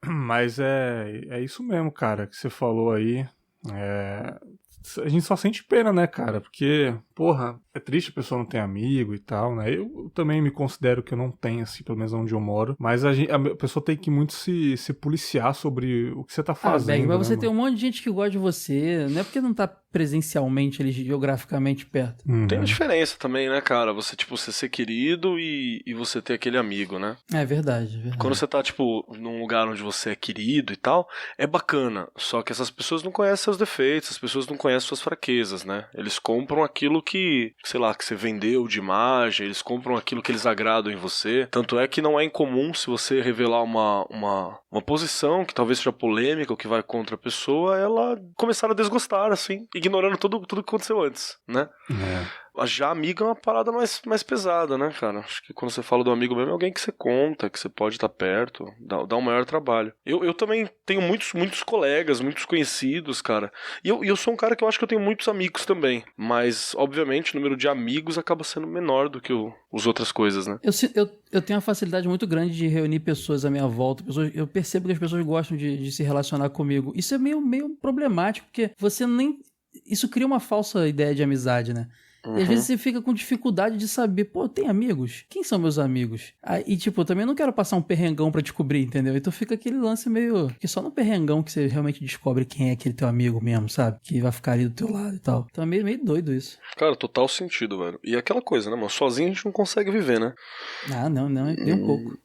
Mas é isso mesmo, cara, que você falou aí. A gente só sente pena, né, cara? Porque, porra, é triste a pessoa não ter amigo e tal, né? Eu também me considero que eu não tenho, assim, pelo menos onde eu moro. Mas a pessoa tem que muito se policiar sobre o que você tá fazendo. Berg, mas né, você mano? tem um monte de gente que gosta de você. Não é porque não tá presencialmente ali, geograficamente perto. Tem uma diferença também, né, cara? Você, tipo, você ser querido e você ter aquele amigo, né? É verdade. Quando você tá, tipo, num lugar onde você é querido e tal, é bacana. Só que essas pessoas não conhecem seus defeitos, as pessoas não conhecem suas fraquezas, né? Eles compram aquilo que, sei lá, que você vendeu de imagem, eles compram aquilo que eles agradam em você. Tanto é que não é incomum, se você revelar uma posição que talvez seja polêmica ou que vai contra a pessoa, ela começar a desgostar, assim, ignorando tudo que aconteceu antes, né? Já amigo é uma parada mais pesada, né, cara? Acho que quando você fala do amigo mesmo, é alguém que você conta, que você pode estar perto, dá um maior trabalho. Eu também tenho muitos colegas, muitos conhecidos, cara. E eu sou um cara que eu acho que eu tenho muitos amigos também. Mas, obviamente, o número de amigos acaba sendo menor do que as outras coisas, né? Eu tenho uma facilidade muito grande de reunir pessoas à minha volta. Eu percebo que as pessoas gostam de se relacionar comigo. Isso é meio problemático, porque você nem... Isso cria uma falsa ideia de amizade, né? E às vezes você fica com dificuldade de saber, pô, tem amigos? Quem são meus amigos? E tipo, eu também não quero passar um perrengão pra descobrir, entendeu? Então fica aquele lance meio... que só no perrengão que você realmente descobre quem é aquele teu amigo mesmo, sabe? Que vai ficar ali do teu lado e tal. Então é meio doido isso. Cara, total sentido, velho. E aquela coisa, né, mano? Sozinho a gente não consegue viver, né? Não, nem um pouco.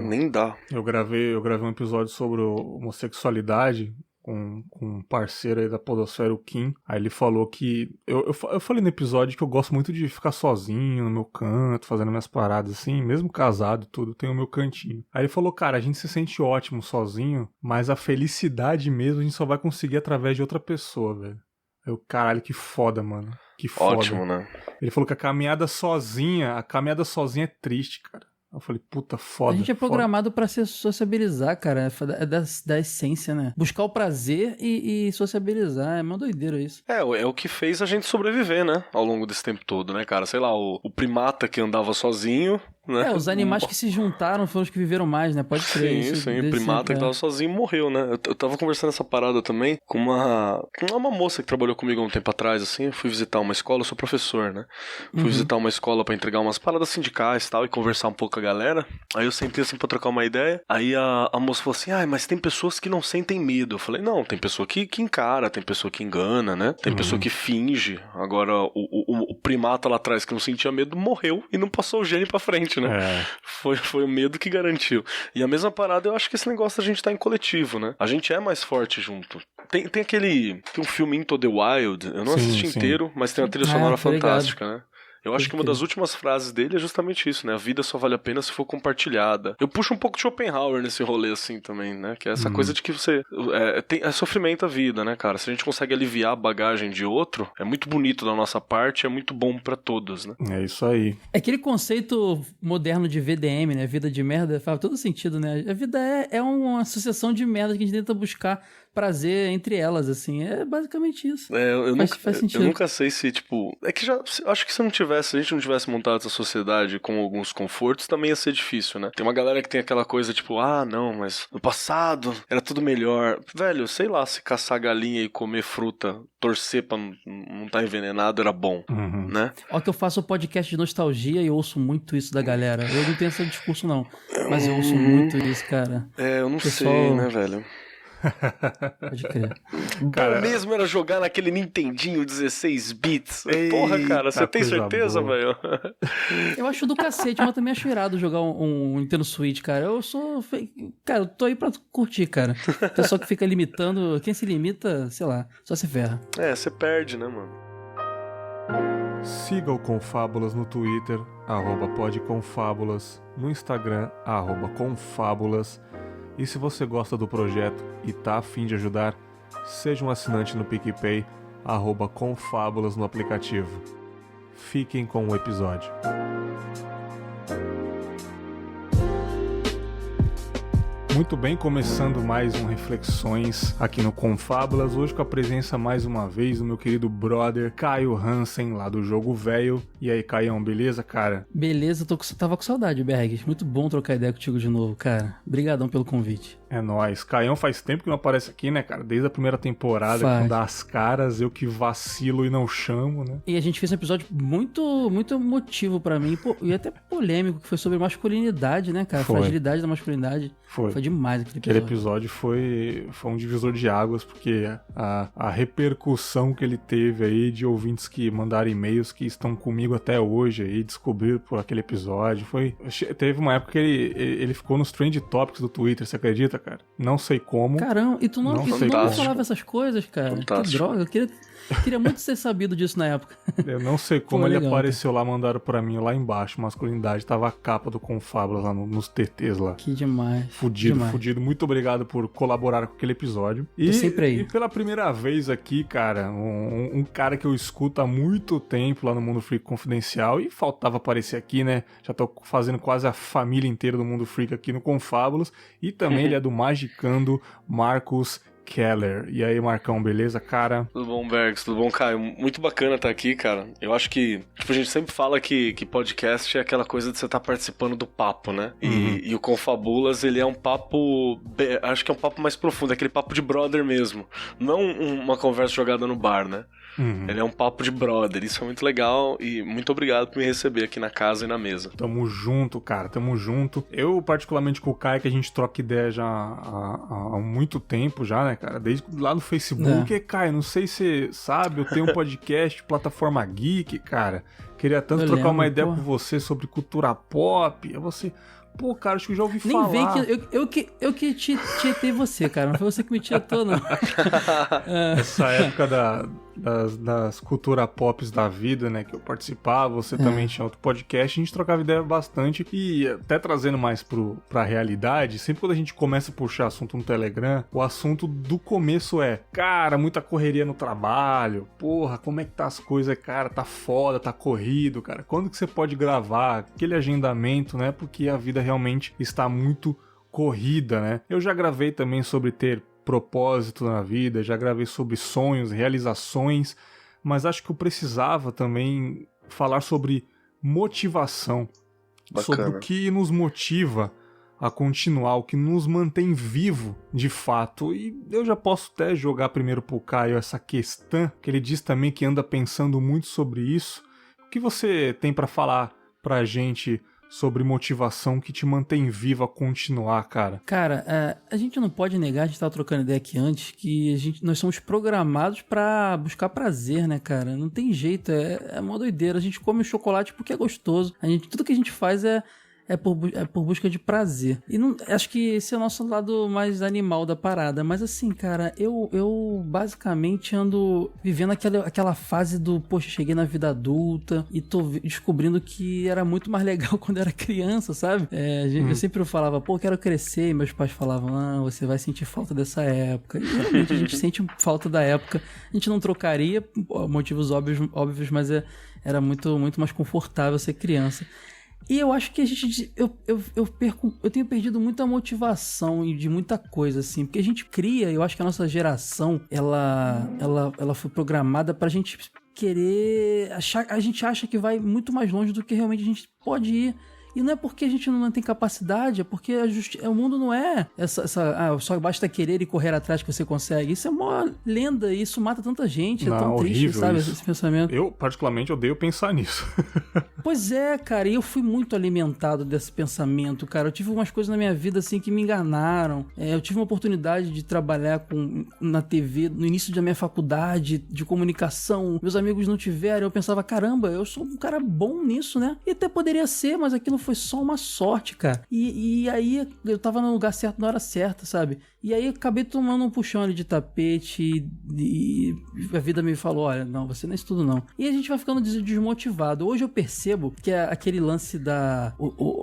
Nem dá. Eu gravei um episódio sobre homossexualidade com um parceiro aí da podosfera, o Kim. Aí ele falou que... Eu falei no episódio que eu gosto muito de ficar sozinho no meu canto, fazendo minhas paradas assim, mesmo casado e tudo, tem o meu cantinho. Aí ele falou, cara, a gente se sente ótimo sozinho, mas a felicidade mesmo a gente só vai conseguir através de outra pessoa, velho. Eu, caralho, que foda, mano. Que foda. Ótimo, né? Ele falou que a caminhada sozinha é triste, cara. Eu falei, puta, foda. A gente é programado pra se sociabilizar, cara. É da essência, né? Buscar o prazer e sociabilizar. É uma doideira isso. É o que fez a gente sobreviver, né? Ao longo desse tempo todo, né, cara? Sei lá, o primata que andava sozinho, né? Os animais que se juntaram foram os que viveram mais, né? Pode crer. Sim. O primata que tava sozinho morreu, né? Eu tava conversando essa parada também com uma moça que trabalhou comigo há um tempo atrás, assim. Eu fui visitar uma escola, eu sou professor, né? Fui visitar uma escola pra entregar umas paradas sindicais e tal, e conversar um pouco com a galera. Aí eu sentei assim pra trocar uma ideia. Aí a moça falou assim, mas tem pessoas que não sentem medo. Eu falei, não, tem pessoa que encara, tem pessoa que engana, né? Tem pessoa que finge. Agora, o primata lá atrás que não sentia medo morreu e não passou o gene pra frente, né? Foi o medo que garantiu. E a mesma parada, eu acho que esse negócio da gente tá em coletivo, né? A gente é mais forte junto. Tem um filme Into the Wild, eu não assisti inteiro, mas tem uma trilha sonora fantástica, né? Eu acho que uma das últimas frases dele é justamente isso, né? A vida só vale a pena se for compartilhada. Eu puxo um pouco de Schopenhauer nesse rolê, assim, também, né? Que é essa coisa de que você... É sofrimento a vida, né, cara? Se a gente consegue aliviar a bagagem de outro, é muito bonito da nossa parte, é muito bom pra todos, né? É isso aí. É aquele conceito moderno de VDM, né? Vida de merda, faz todo sentido, né? A vida é uma associação de merda que a gente tenta buscar prazer entre elas, assim. É basicamente isso. Faz sentido. Eu nunca sei se, tipo... É que acho que se a gente não tivesse montado essa sociedade com alguns confortos, também ia ser difícil, né? Tem uma galera que tem aquela coisa, tipo, não, mas no passado era tudo melhor. Velho, sei lá, se caçar galinha e comer fruta, torcer pra não estar envenenado era bom, né? Ó que eu faço podcast de nostalgia e eu ouço muito isso da galera. Eu não tenho esse discurso, não. Mas eu ouço muito isso, cara. Eu não sei, né, velho? Pode crer. Bom mesmo era jogar naquele Nintendinho 16 bits. Porra, cara, você tem certeza, velho? Eu acho do cacete, mas também acho irado jogar um Nintendo Switch, cara. Cara, eu tô aí pra curtir, cara. O pessoal que fica limitando, quem se limita, sei lá, só se ferra. Você perde, né, mano? Siga o Confábulas no Twitter, @podconfábulas, no Instagram, @confábulas. E se você gosta do projeto e tá a fim de ajudar, seja um assinante no PicPay, @confábulas no aplicativo. Fiquem com o episódio. Muito bem, começando mais um Reflexões aqui no Confábulas, hoje com a presença mais uma vez do meu querido brother Caio Hansen, lá do Jogo Velho. E aí, Caião, beleza, cara? Beleza, tava com saudade, Berg. Muito bom trocar ideia contigo de novo, cara. Obrigadão pelo convite. É nóis. Caião faz tempo que não aparece aqui, né, cara? Desde a primeira temporada, que não dá as caras, eu que vacilo e não chamo, né? E a gente fez um episódio muito emotivo pra mim, e até polêmico, que foi sobre masculinidade, né, cara? Fragilidade da masculinidade. Foi demais aquele episódio. Foi um divisor de águas, porque a repercussão que ele teve aí de ouvintes que mandaram e-mails que estão comigo até hoje aí, descobriram por aquele episódio. Teve uma época que ele ficou nos Trend Topics do Twitter, você acredita, cara? Não sei como. Caramba, e tu não falava essas coisas, cara? Fantástico. Que droga, eu queria muito ter sabido disso na época. Eu não sei como legal, ele apareceu lá, mandaram pra mim lá embaixo, masculinidade, tava a capa do Confábulas lá nos TTs lá. Que demais. Fudido. Muito obrigado por colaborar com aquele episódio. Tô sempre aí. E pela primeira vez aqui, cara, um cara que eu escuto há muito tempo lá no Mundo Freak Confidencial, e faltava aparecer aqui, né? Já tô fazendo quase a família inteira do Mundo Freak aqui no Confábulos, e também ele é do Magicando, Marcos Keller. E aí, Marcão, beleza, cara? Tudo bom, Bergs? Tudo bom, Caio? Muito bacana estar aqui, cara. Eu acho que, a gente sempre fala que podcast é aquela coisa de você estar participando do papo, né? E o Confabulas, ele é um papo, acho que é um papo mais profundo, é aquele papo de brother mesmo. Não uma conversa jogada no bar, né? Ele é um papo de brother, isso é muito legal, e muito obrigado por me receber aqui na casa e na mesa. Tamo junto, cara, tamo junto. Eu, particularmente com o Caio, que a gente troca ideia já há muito tempo já, né, cara? Desde lá no Facebook, Caio, não sei se você sabe, eu tenho um podcast, Plataforma Geek, cara. Queria tanto trocar uma ideia com você sobre cultura pop. Aí você... Pô, cara, acho que eu já ouvi falar. Nem vem que eu que tietei você, cara. Não foi você que me tietou, não. Essa época das cultura pops da vida, né, que eu participava, você também tinha outro podcast, a gente trocava ideia bastante, e até trazendo mais pra realidade, sempre quando a gente começa a puxar assunto no Telegram, o assunto do começo é, cara, muita correria no trabalho, porra, como é que tá as coisas, cara, tá foda, tá corrido, cara, quando que você pode gravar, aquele agendamento, né, porque a vida realmente está muito corrida, né. Eu já gravei também sobre ter propósito na vida, já gravei sobre sonhos, realizações, mas acho que eu precisava também falar sobre motivação, sobre o que nos motiva a continuar, o que nos mantém vivo de fato. E eu já posso até jogar primeiro pro Caio essa questão, que ele diz também que anda pensando muito sobre isso. O que você tem para falar pra gente sobre motivação que te mantém vivo a continuar, cara? Cara, a gente não pode negar, a gente tava trocando ideia aqui antes, que nós somos programados pra buscar prazer, né, cara? Não tem jeito, é uma doideira. A gente come o chocolate porque é gostoso. Tudo que a gente faz é por busca de prazer. E acho que esse é o nosso lado mais animal da parada. Mas assim, cara, eu basicamente ando vivendo aquela fase do, poxa, cheguei na vida adulta e tô descobrindo que era muito mais legal quando eu era criança, sabe? Eu sempre falava, pô, quero crescer. E meus pais falavam, não, você vai sentir falta dessa época. E realmente a gente sente falta da época. A gente não trocaria, motivos óbvios, mas era muito, muito mais confortável ser criança. E eu acho que eu tenho perdido muita motivação de muita coisa, assim, porque a gente cria, eu acho que a nossa geração, ela foi programada pra gente querer achar, a gente acha que vai muito mais longe do que realmente a gente pode ir. E não é porque a gente não tem capacidade, é porque o mundo não é só basta querer e correr atrás que você consegue. Isso é uma lenda e isso mata tanta gente. É tão triste, sabe, esse pensamento. Eu, particularmente, odeio pensar nisso. Pois é, cara, e eu fui muito alimentado desse pensamento, cara. Eu tive umas coisas na minha vida, assim, que me enganaram. Eu tive uma oportunidade de trabalhar na TV no início da minha faculdade de comunicação. Meus amigos não tiveram. Eu pensava, caramba, eu sou um cara bom nisso, né? E até poderia ser, mas aquilo foi só uma sorte, cara. E aí eu tava no lugar certo na hora certa, sabe? E aí eu acabei tomando um puxão ali de tapete e a vida me falou, olha, não, você não é isso tudo não. E a gente vai ficando desmotivado. Hoje eu percebo que aquele lance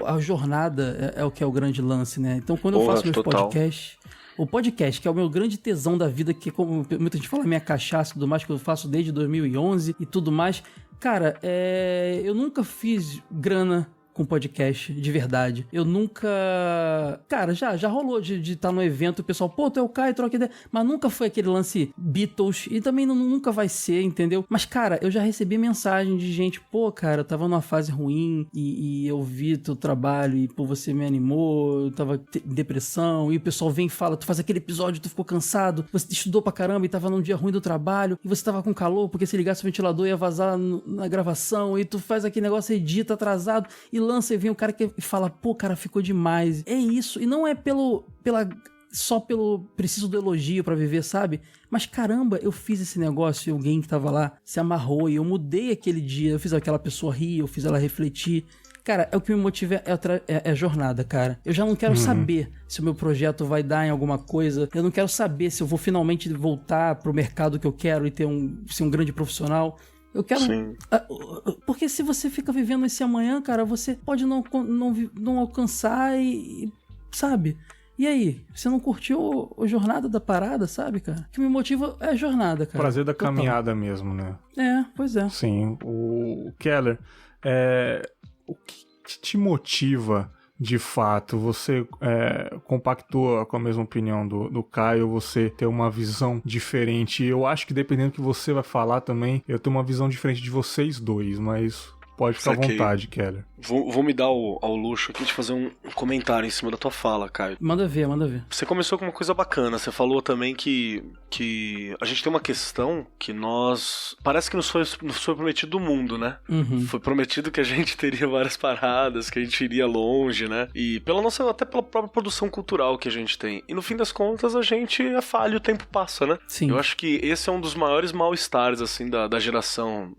a jornada é o que é o grande lance, né? Então quando eu faço meus podcasts... O podcast, que é o meu grande tesão da vida, que como muita gente fala, minha cachaça e tudo mais, que eu faço desde 2011 e tudo mais. Cara, eu nunca fiz grana com podcast, de verdade. Eu nunca... Cara, já rolou de estar no evento e o pessoal, pô, tu é o Caio, troca ideia. Mas nunca foi aquele lance Beatles e também nunca vai ser, entendeu? Mas, cara, eu já recebi mensagem de gente, pô, cara, eu tava numa fase ruim e eu vi teu trabalho e, pô, você me animou, eu tava em depressão e o pessoal vem e fala, tu faz aquele episódio, tu ficou cansado, você estudou pra caramba e tava num dia ruim do trabalho e você tava com calor porque se ligasse o ventilador ia vazar na gravação e tu faz aquele negócio, edita atrasado e lança e vem o cara que fala, pô, cara, ficou demais. É isso. E não é só pelo preciso do elogio pra viver, sabe? Mas caramba, eu fiz esse negócio e alguém que tava lá se amarrou e eu mudei aquele dia, eu fiz aquela pessoa rir, eu fiz ela refletir. Cara, é o que me motiva, é a jornada, cara. Eu já não quero saber se o meu projeto vai dar em alguma coisa. Eu não quero saber se eu vou finalmente voltar pro mercado que eu quero e ser um grande profissional. Eu quero... Sim. Porque se você fica vivendo esse amanhã, cara, você pode não alcançar e sabe? E aí? Você não curtiu a jornada da parada, sabe, cara? O que me motiva é a jornada, cara. Prazer da caminhada mesmo, né? Pois é. Sim. O Keller, o que te motiva... De fato, você compactua com a mesma opinião do Caio, você tem uma visão diferente. Eu acho que dependendo do que você vai falar também, eu tenho uma visão diferente de vocês dois, mas pode ficar à vontade, Keller. Vou me dar ao luxo aqui de fazer um comentário em cima da tua fala, Caio. Manda ver. Você começou com uma coisa bacana, você falou também que a gente tem uma questão que parece que nos foi prometido o mundo, né? Foi prometido que a gente teria várias paradas, que a gente iria longe, né? E até pela própria produção cultural que a gente tem. E no fim das contas a gente é falho e o tempo passa, né? Sim. Eu acho que esse é um dos maiores mal-estares, assim, da geração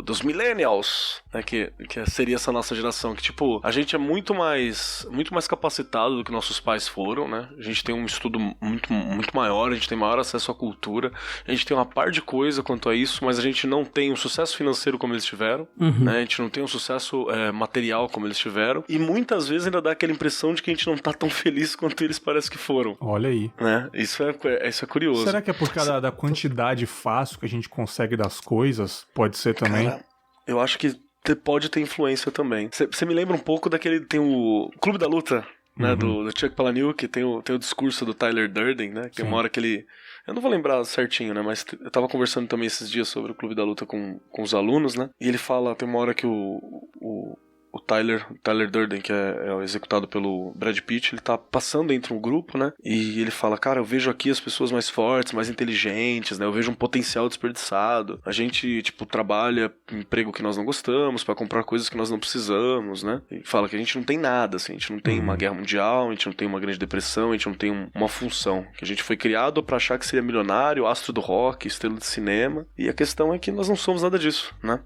dos millennials, né? Que seria essa nossa geração, que tipo, a gente é muito mais capacitado do que nossos pais foram, né? A gente tem um estudo muito, muito maior, a gente tem maior acesso à cultura, a gente tem uma par de coisa quanto a isso, mas a gente não tem um sucesso financeiro como eles tiveram, né? A gente não tem um sucesso material como eles tiveram, e muitas vezes ainda dá aquela impressão de que a gente não tá tão feliz quanto eles parecem que foram. Olha aí. Né? Isso é curioso. Será que é por causa da quantidade fácil que a gente consegue das coisas? Pode ser também? Cara, eu acho que pode ter influência também. Você me lembra um pouco tem o Clube da Luta, né, do Chuck Palahniuk, tem o discurso do Tyler Durden, né, que tem uma hora que ele... Eu não vou lembrar certinho, né, mas eu tava conversando também esses dias sobre o Clube da Luta com os alunos, né, e ele fala, tem uma hora que o Tyler Durden, que é executado pelo Brad Pitt, ele tá passando entre um grupo, né? E ele fala, cara, eu vejo aqui as pessoas mais fortes, mais inteligentes, né? Eu vejo um potencial desperdiçado. A gente, tipo, trabalha em emprego que nós não gostamos pra comprar coisas que nós não precisamos, né? E fala que a gente não tem nada, assim. A gente não tem uma guerra mundial, a gente não tem uma grande depressão, a gente não tem uma função. Que a gente foi criado pra achar que seria milionário, astro do rock, estrela de cinema. E a questão é que nós não somos nada disso, né?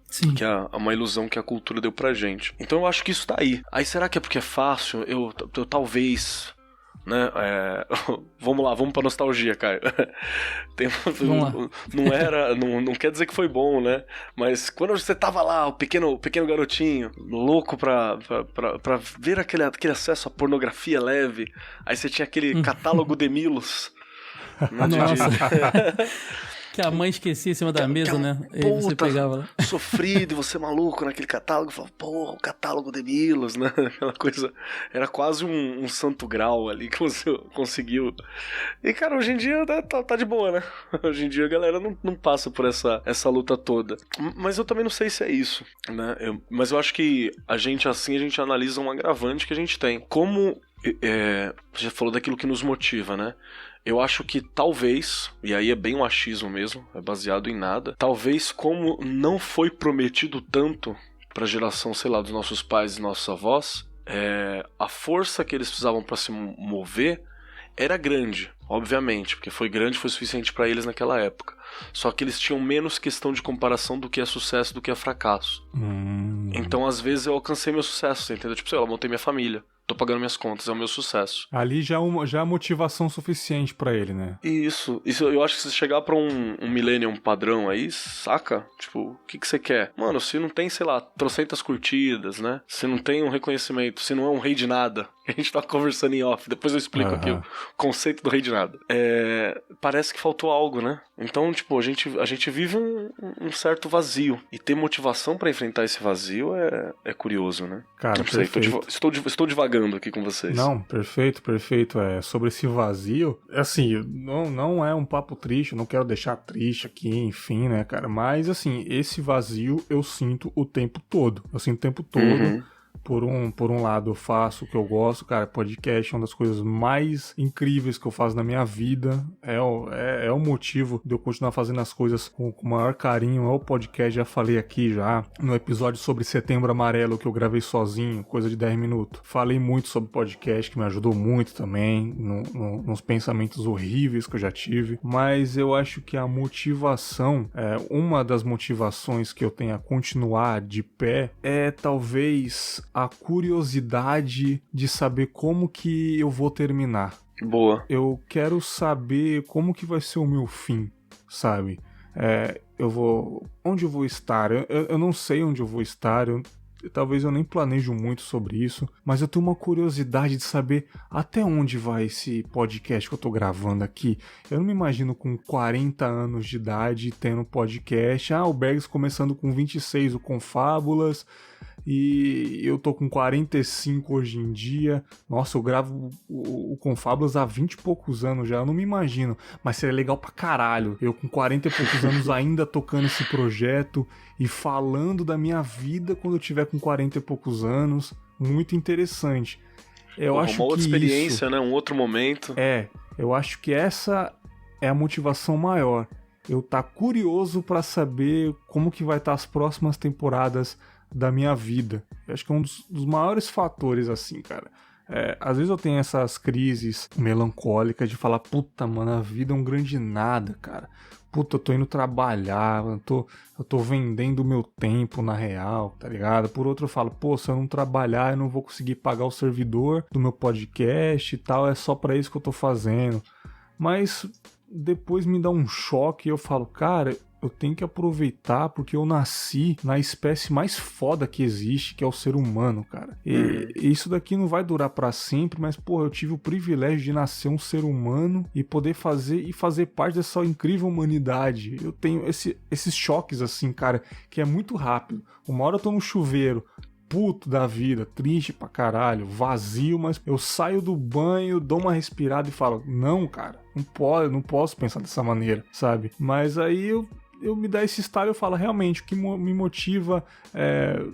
Sim. Que é uma ilusão que a cultura deu pra gente. Então eu acho que isso tá aí. Aí será que é porque é fácil? Eu talvez... Né? Vamos pra nostalgia, Caio. Não quer dizer que foi bom, né? Mas quando você tava lá, o pequeno garotinho, louco pra ver aquele acesso à pornografia leve, aí você tinha aquele catálogo de Milos. Que a mãe esquecia em cima da mesa, né? E você pegava lá. Sofrido, e você maluco naquele catálogo, falava, porra, o catálogo de Milos, né? Aquela coisa, era quase um santo grau ali que você conseguiu. E, cara, hoje em dia tá de boa, né? Hoje em dia a galera não passa por essa luta toda. Mas eu também não sei se é isso, né? Mas eu acho que a gente analisa um agravante que a gente tem. Como você falou daquilo que nos motiva, né? Eu acho que talvez, e aí é bem um achismo mesmo, é baseado em nada, talvez como não foi prometido tanto pra geração, sei lá, dos nossos pais e nossos avós, a força que eles precisavam pra se mover era grande, obviamente, porque foi suficiente pra eles naquela época. Só que eles tinham menos questão de comparação do que é sucesso, do que é fracasso. Então, às vezes, eu alcancei meu sucesso, entendeu? Tipo, sei lá, montei minha família. Tô pagando minhas contas, é o meu sucesso. Ali já é motivação suficiente pra ele, né? Isso eu acho que se chegar pra um millennium padrão aí, saca? Tipo, o que você quer? Mano, se não tem, sei lá, trocentas curtidas, né? Se não tem um reconhecimento, se não é um rei de nada, A gente tava conversando em off, depois eu explico aqui o conceito do rei de nada. Parece que faltou algo, né? Então, tipo, a gente vive um certo vazio. E ter motivação pra enfrentar esse vazio é curioso, né? Cara, não sei, perfeito. estou divagando aqui com vocês. Não, perfeito. Sobre esse vazio, assim, não é um papo triste, eu não quero deixar triste aqui, enfim, né, cara? Mas, assim, esse vazio eu sinto o tempo todo. Eu sinto o tempo todo. Uhum. Por um lado, eu faço o que eu gosto, cara. Podcast é uma das coisas mais incríveis que eu faço na minha vida. É o motivo de eu continuar fazendo as coisas com o maior carinho. É o podcast, já falei aqui já, no episódio sobre Setembro Amarelo, que eu gravei sozinho, coisa de 10 minutos. Falei muito sobre podcast, que me ajudou muito também, nos pensamentos horríveis que eu já tive. Mas eu acho que a motivação, uma das motivações que eu tenho a continuar de pé, é talvez a curiosidade de saber como que eu vou terminar. Boa. Eu quero saber como que vai ser o meu fim, sabe? Onde eu vou estar? Eu não sei onde eu vou estar, talvez eu nem planejo muito sobre isso, mas eu tenho uma curiosidade de saber até onde vai esse podcast que eu tô gravando aqui. Eu não me imagino com 40 anos de idade tendo podcast. O Bergs começando com 26, o Confábulas, e eu tô com 45 hoje em dia. Nossa, eu gravo o Confábulas há 20 e poucos anos já, eu não me imagino, mas seria legal pra caralho. Eu com 40 e poucos anos ainda tocando esse projeto e falando da minha vida quando eu tiver com 40 e poucos anos. Muito interessante. Eu acho uma outra que experiência, né? Um outro momento. Eu acho que essa é a motivação maior. Eu tá curioso pra saber como que vai estar as próximas temporadas da minha vida. Eu acho que é um dos maiores fatores, assim, cara. Às vezes eu tenho essas crises melancólicas de falar, puta, mano, a vida é um grande nada, cara. Puta, eu tô indo trabalhar, eu tô vendendo o meu tempo na real, tá ligado? Por outro eu falo, pô, se eu não trabalhar eu não vou conseguir pagar o servidor do meu podcast e tal, é só pra isso que eu tô fazendo. Mas depois me dá um choque e eu falo, cara, eu tenho que aproveitar porque eu nasci na espécie mais foda que existe, que é o ser humano, cara. E isso daqui não vai durar pra sempre, mas, porra, eu tive o privilégio de nascer um ser humano e poder fazer parte dessa incrível humanidade. Eu tenho esses choques, assim, cara, que é muito rápido. Uma hora eu tô no chuveiro, puto da vida, triste pra caralho, vazio, mas eu saio do banho, dou uma respirada e falo, não, cara, não posso pensar dessa maneira, sabe? Mas aí eu me dá esse estalo e eu falo, realmente, o que me motiva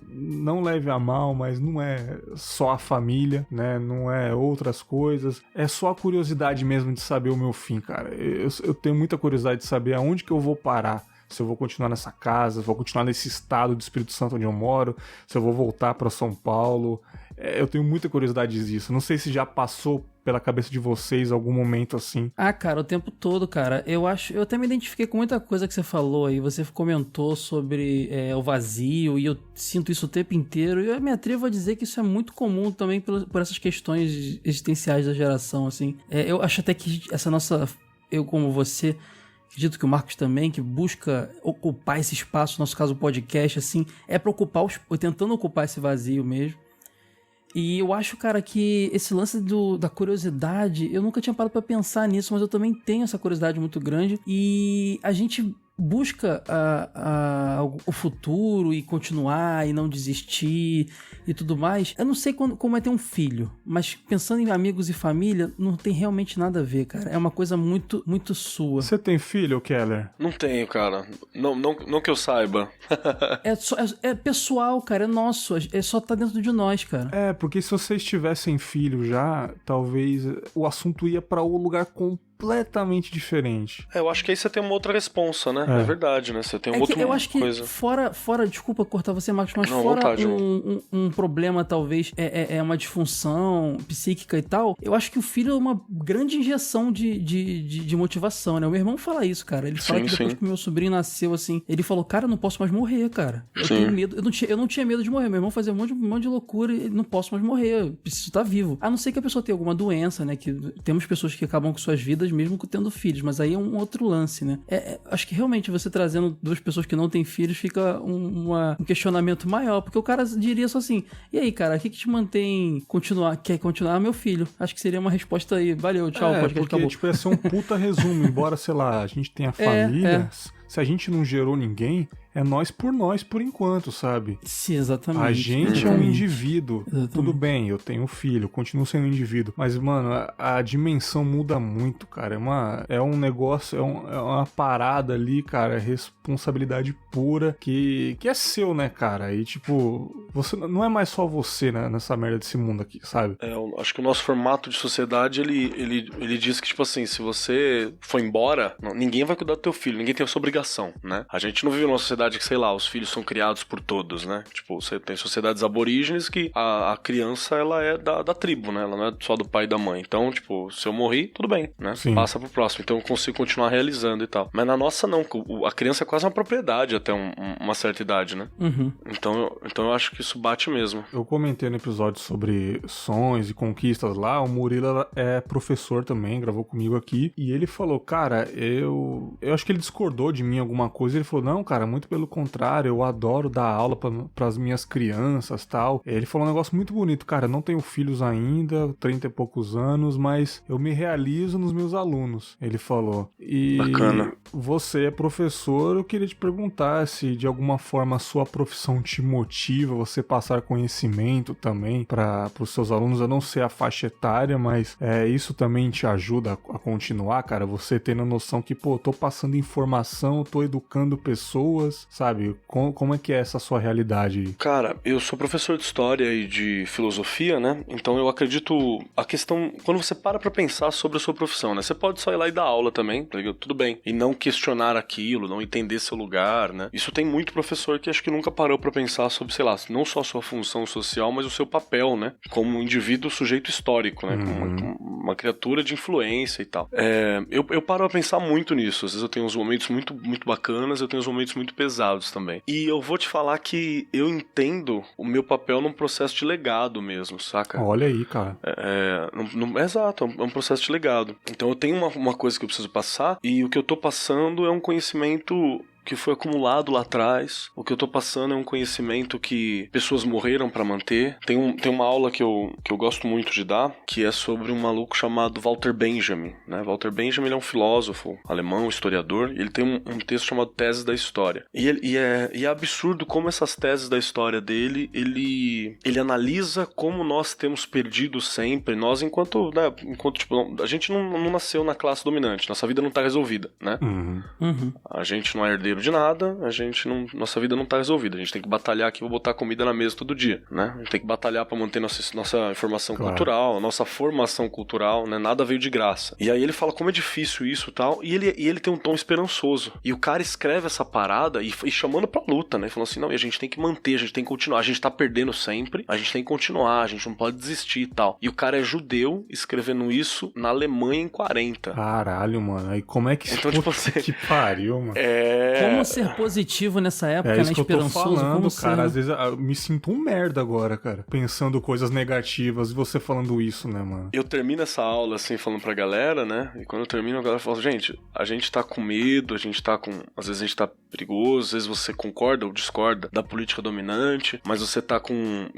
não leve a mal, mas não é só a família, né? Não é outras coisas, é só a curiosidade mesmo de saber o meu fim, cara. Eu tenho muita curiosidade de saber aonde que eu vou parar. Se eu vou continuar nessa casa, se eu vou continuar nesse estado do Espírito Santo onde eu moro, se eu vou voltar para São Paulo. Eu tenho muita curiosidade disso. Não sei se já passou pela cabeça de vocês algum momento assim. Cara, o tempo todo, cara. Eu até me identifiquei com muita coisa que você falou aí. Você comentou sobre o vazio, e eu sinto isso o tempo inteiro. E eu me atrevo a dizer que isso é muito comum também por essas questões existenciais da geração, assim. Eu acho até que essa nossa... Eu, como você... Acredito que o Marcos também, que busca ocupar esse espaço, no nosso caso o podcast, assim, tentando ocupar esse vazio mesmo. E eu acho, cara, que esse lance da curiosidade, eu nunca tinha parado pra pensar nisso, mas eu também tenho essa curiosidade muito grande. E a gente busca o futuro e continuar e não desistir e tudo mais. Eu não sei como é ter um filho, mas pensando em amigos e família, não tem realmente nada a ver, cara. É uma coisa muito, muito sua. Você tem filho, Keller? Não tenho, cara. Não que eu saiba. É pessoal, cara. É nosso. É só tá dentro de nós, cara. Porque se vocês tivessem filho já, talvez o assunto ia pra um lugar completamente diferente. Eu acho que aí você tem uma outra responsa, né? É verdade, né? Você tem uma outra coisa. Eu acho que fora, desculpa cortar você, Marcos, mas não, fora vontade, um problema, talvez, uma disfunção psíquica e tal, eu acho que o filho é uma grande injeção de motivação, né? O meu irmão fala isso, cara. Ele fala que depois que o meu sobrinho nasceu, assim, ele falou, cara, eu não posso mais morrer, cara. Eu tenho medo. Eu não tinha medo de morrer. Meu irmão fazia um monte de loucura e não posso mais morrer. Eu preciso estar vivo. A não ser que a pessoa tenha alguma doença, né? Que temos pessoas que acabam com suas vidas mesmo tendo filhos, mas aí é um outro lance, né? Acho que realmente realmente você trazendo duas pessoas que não têm filhos, fica um questionamento maior, porque o cara diria só assim, e aí, cara, o que te mantém quer continuar meu filho? Acho que seria uma resposta aí, valeu, tchau, podcast porque, acabou. tipo, ia ser um puta resumo, embora, sei lá, a gente tenha famílias, se a gente não gerou ninguém, é nós por enquanto, sabe? Sim, exatamente. A gente é um indivíduo. Exatamente. Tudo bem, eu tenho filho, continuo sendo um indivíduo. Mas, mano, a dimensão muda muito, cara. É um negócio, é uma parada ali, cara, responsabilidade pura que é seu, né, cara? E, tipo, você não é mais só você, né, nessa merda desse mundo aqui, sabe? Eu acho que o nosso formato de sociedade, ele diz que, tipo assim, se você for embora, ninguém vai cuidar do teu filho, ninguém tem essa obrigação, né? A gente não vive numa sociedade que, sei lá, os filhos são criados por todos, né? Tipo, você tem sociedades aborígenes que a criança, ela é da tribo, né? Ela não é só do pai e da mãe. Então, tipo, se eu morri, tudo bem, né? Sim. Passa pro próximo. Então eu consigo continuar realizando e tal. Mas na nossa, não. A criança é quase uma propriedade até uma certa idade, né? Uhum. Então eu acho que isso bate mesmo. Eu comentei no episódio sobre sonhos e conquistas lá, o Murilo é professor também, gravou comigo aqui, e ele falou, cara, eu acho que ele discordou de mim alguma coisa, ele falou, não, cara, muito pelo contrário, eu adoro dar aula pras minhas crianças, tal. Ele falou um negócio muito bonito, cara, eu não tenho filhos ainda, 30 e poucos anos, mas eu me realizo nos meus alunos, ele falou. E bacana. Você é professor, eu queria te perguntar se de alguma forma a sua profissão te motiva, você passar conhecimento também para os seus alunos, eu não sei a faixa etária, mas isso também te ajuda a continuar, cara, você tendo a noção que, pô, tô passando informação, tô educando pessoas, sabe? Como é que é essa sua realidade? Cara, eu sou professor de história e de filosofia, né? Então eu acredito a questão, quando você para pra pensar sobre a sua profissão, né? Você pode só ir lá e dar aula também, tudo bem. E não questionar aquilo, não entender seu lugar, né? Isso tem muito professor que acho que nunca parou pra pensar sobre, sei lá, não só a sua função social, mas o seu papel, né? Como um indivíduo sujeito histórico, né? Como uma criatura de influência e tal. Eu paro a pensar muito nisso. Às vezes eu tenho uns momentos muito, muito bacanas, eu tenho uns momentos muito pesados também. E eu vou te falar que eu entendo o meu papel num processo de legado mesmo, saca? Olha aí, cara. Exato, é um processo de legado. Então eu tenho uma coisa que eu preciso passar, e o que eu tô passando é um conhecimento que foi acumulado lá atrás. O que eu tô passando é um conhecimento que pessoas morreram pra manter. Tem uma aula que eu gosto muito de dar, que é sobre um maluco chamado Walter Benjamin, né? Walter Benjamin, ele é um filósofo alemão, historiador, e ele tem um texto chamado Teses da História. E é absurdo como essas teses da história dele, ele analisa como nós temos perdido sempre, nós enquanto tipo, a gente não nasceu na classe dominante, nossa vida não tá resolvida, né? A gente não é herdeiro de nada, nossa vida não tá resolvida, a gente tem que batalhar aqui pra botar comida na mesa todo dia, né? A gente tem que batalhar pra manter nossa informação cultural, nossa formação cultural, né? Nada veio de graça. E aí ele fala como é difícil isso e tal, e ele tem um tom esperançoso. E o cara escreve essa parada e chamando pra luta, né? Falando assim, não, e a gente tem que manter, a gente tem que continuar, a gente tá perdendo sempre, a gente tem que continuar, a gente não pode desistir e tal. E o cara é judeu escrevendo isso na Alemanha em 40. Caralho, mano. Aí como é que então, tipo, que pariu, mano. Como ser positivo nessa época, né? Isso que Esperançoso, eu tô falando, cara. ser... Às vezes eu me sinto um merda agora, cara. Pensando coisas negativas e você falando isso, né, mano? Eu termino essa aula, assim, falando pra galera, né? E quando eu termino, a galera fala, gente, a gente tá com medo, às vezes a gente tá perigoso, às vezes você concorda ou discorda da política dominante, mas você tá com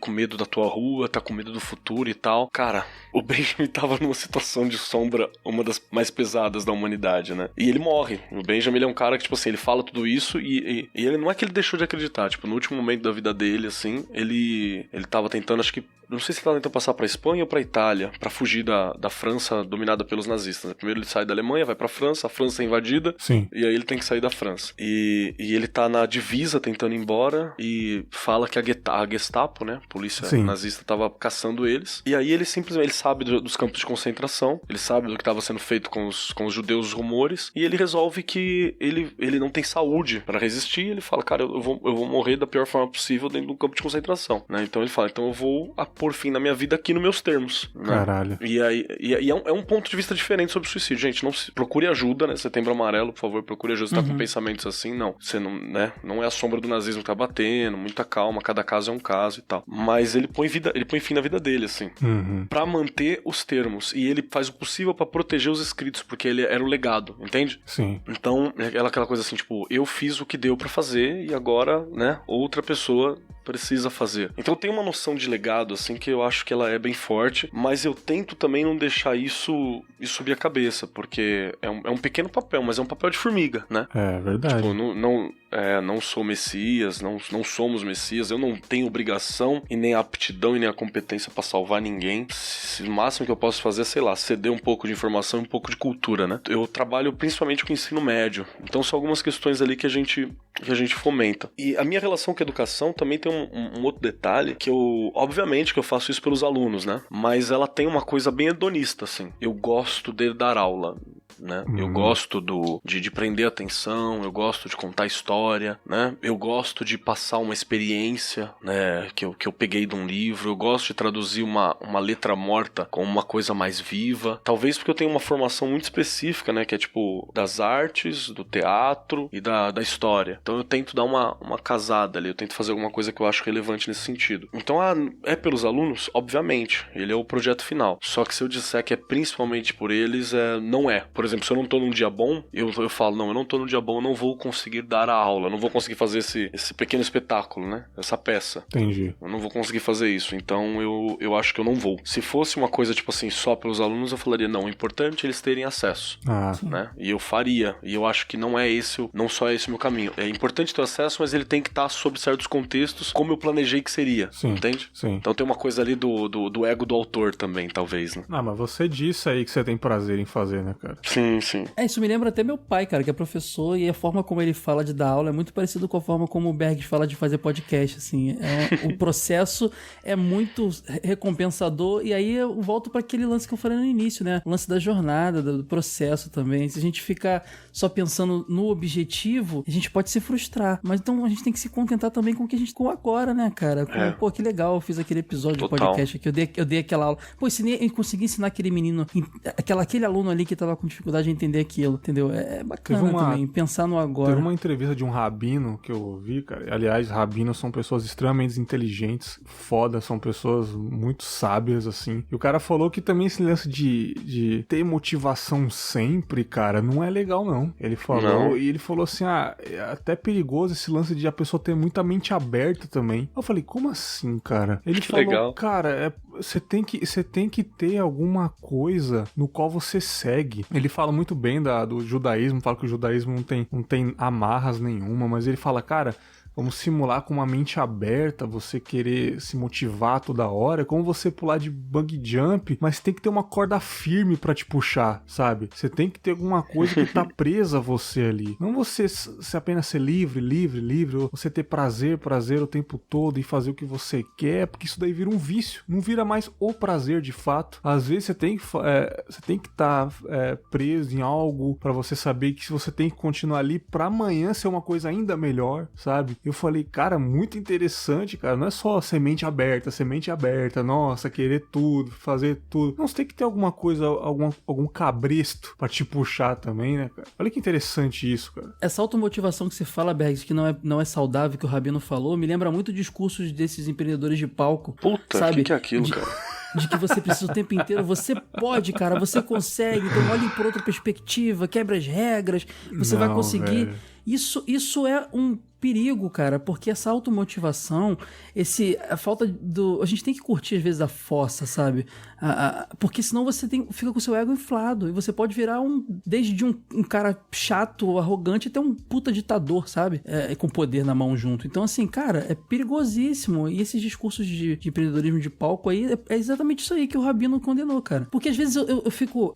medo da tua rua, tá com medo do futuro e tal. Cara, o Benjamin tava numa situação de sombra, uma das mais pesadas da humanidade, né? E ele morre. O Benjamin, ele é um cara que, tipo assim, ele fala tudo isso e ele não é que ele deixou de acreditar, tipo, no último momento da vida dele, assim, ele tava tentando, acho que, não sei se ele tava tentando passar pra Espanha ou pra Itália, pra fugir da França dominada pelos nazistas, né? Primeiro ele sai da Alemanha, vai pra França, a França é invadida, sim, e aí ele tem que sair da França. E ele tá na divisa tentando ir embora e fala que a Gestapo, né, a polícia nazista, tava caçando eles, e aí ele simplesmente, ele sabe dos campos de concentração, ele sabe do que tava sendo feito com os judeus, os rumores, e ele resolve que ele não tem saúde pra resistir, ele fala, cara, eu vou morrer da pior forma possível dentro do campo de concentração, né? Então ele fala, então eu vou pôr fim na minha vida aqui nos meus termos, né? Caralho. E aí é um ponto de vista diferente sobre o suicídio, gente, procure ajuda, né? Setembro Amarelo, por favor, procure ajuda. Você tá com pensamentos assim, não, você não, né? Não é a sombra do nazismo que tá batendo, muita calma, cada caso é um caso e tal. Mas ele põe fim na vida dele, assim, pra manter os termos, e ele faz o possível pra proteger os escritos, porque ele era o legado, entende? Sim. Então, aquela coisa assim, assim, tipo, eu fiz o que deu pra fazer e agora, né, outra pessoa precisa fazer. Então tem uma noção de legado, assim, que eu acho que ela é bem forte, mas eu tento também não deixar isso subir a cabeça, porque é um pequeno papel, mas é um papel de formiga, né? É verdade. Tipo, não sou Messias, não somos Messias, eu não tenho obrigação e nem a aptidão e nem a competência pra salvar ninguém. O máximo que eu posso fazer é, sei lá, ceder um pouco de informação e um pouco de cultura, né? Eu trabalho principalmente com o ensino médio, então são algumas questões ali que a gente fomenta. E a minha relação com a educação também tem um outro detalhe, que obviamente que eu faço isso pelos alunos, né? Mas ela tem uma coisa bem hedonista, assim. Eu gosto de dar aula, né? Eu gosto de prender atenção, eu gosto de contar história, né? Eu gosto de passar uma experiência, né? Que eu peguei de um livro, eu gosto de traduzir uma letra morta com uma coisa mais viva. Talvez porque eu tenho uma formação muito específica, né? Que é tipo das artes, do teatro e da história. Então eu tento dar uma casada ali, eu tento fazer alguma coisa que eu acho relevante nesse sentido. Então é pelos alunos? Obviamente, ele é o projeto final. Só que se eu disser que é principalmente por eles, não é. Por exemplo, se eu não tô num dia bom, eu falo, não, eu não tô num dia bom, eu não vou conseguir dar a aula, eu não vou conseguir fazer esse pequeno espetáculo, né? Essa peça. Entendi. Eu não vou conseguir fazer isso, então eu acho que eu não vou. Se fosse uma coisa, tipo assim, só pelos alunos, eu falaria, não, o importante é eles terem acesso, né? E eu faria, e eu acho que não só esse o meu caminho. É importante ter acesso, mas ele tem que estar sob certos contextos, como eu planejei que seria, entende? Sim. Então tem uma coisa ali do ego do autor também, talvez, né? Mas você disse aí que você tem prazer em fazer, né, cara? Sim, sim. Isso me lembra até meu pai, cara, que é professor, e a forma como ele fala de dar aula é muito parecido com a forma como o Bergs fala de fazer podcast, assim. O processo é muito recompensador, e aí eu volto para aquele lance que eu falei no início, né? O lance da jornada, do processo também. Se a gente ficar só pensando no objetivo, a gente pode se frustrar. Mas então a gente tem que se contentar também com o que a gente ficou agora, né, cara? Pô, que legal, eu fiz aquele episódio de podcast aqui, eu dei aquela aula. Pô, eu consegui ensinar aquele menino, aquele aluno ali que tava com dificuldade de entender aquilo, entendeu? É bacana também, pensar no agora. Teve uma entrevista de um rabino que eu ouvi, cara. Aliás, rabinos são pessoas extremamente inteligentes, foda, são pessoas muito sábias, assim. E o cara falou que também esse lance de ter motivação sempre, cara, não é legal, não. Ele falou, e ele falou assim, é até perigoso esse lance de a pessoa ter muita mente aberta também. Eu falei, como assim, cara? Ele falou, legal. Cara, você tem que ter alguma coisa no qual você segue. Ele fala muito bem do judaísmo, fala que o judaísmo não tem amarras nenhuma, mas ele fala, cara, vamos simular com uma mente aberta, você querer se motivar toda hora, é como você pular de bungee jump, mas tem que ter uma corda firme pra te puxar, sabe? Você tem que ter alguma coisa que tá presa a você ali. Não você apenas ser livre, ou você ter prazer o tempo todo e fazer o que você quer, porque isso daí vira um vício, não vira mais o prazer de fato. Às vezes você tem que estar preso em algo pra você saber que você tem que continuar ali pra amanhã ser uma coisa ainda melhor, sabe? Eu falei, cara, muito interessante, cara. Não é só semente aberta, nossa, querer tudo, fazer tudo. Não, você tem que ter alguma coisa, algum cabresto pra te puxar também, né, cara? Olha que interessante isso, cara. Essa automotivação que você fala, Bergs, que não é saudável, que o Rabino falou, me lembra muito discursos desses empreendedores de palco. Puta, sabe? Que é aquilo, cara? De que você precisa o tempo inteiro, você pode, cara, você consegue, então olhe por outra perspectiva, quebra as regras, você vai conseguir. Velho. Isso é um perigo, cara, porque essa automotivação, a falta do... A gente tem que curtir, às vezes, a força, sabe? Porque senão você fica com o seu ego inflado e você pode virar desde um cara chato, arrogante, até um puta ditador, sabe? Com poder na mão junto. Então, assim, cara, é perigosíssimo. E esses discursos de empreendedorismo de palco aí, é exatamente isso aí que o Rabino condenou, cara. Porque às vezes eu fico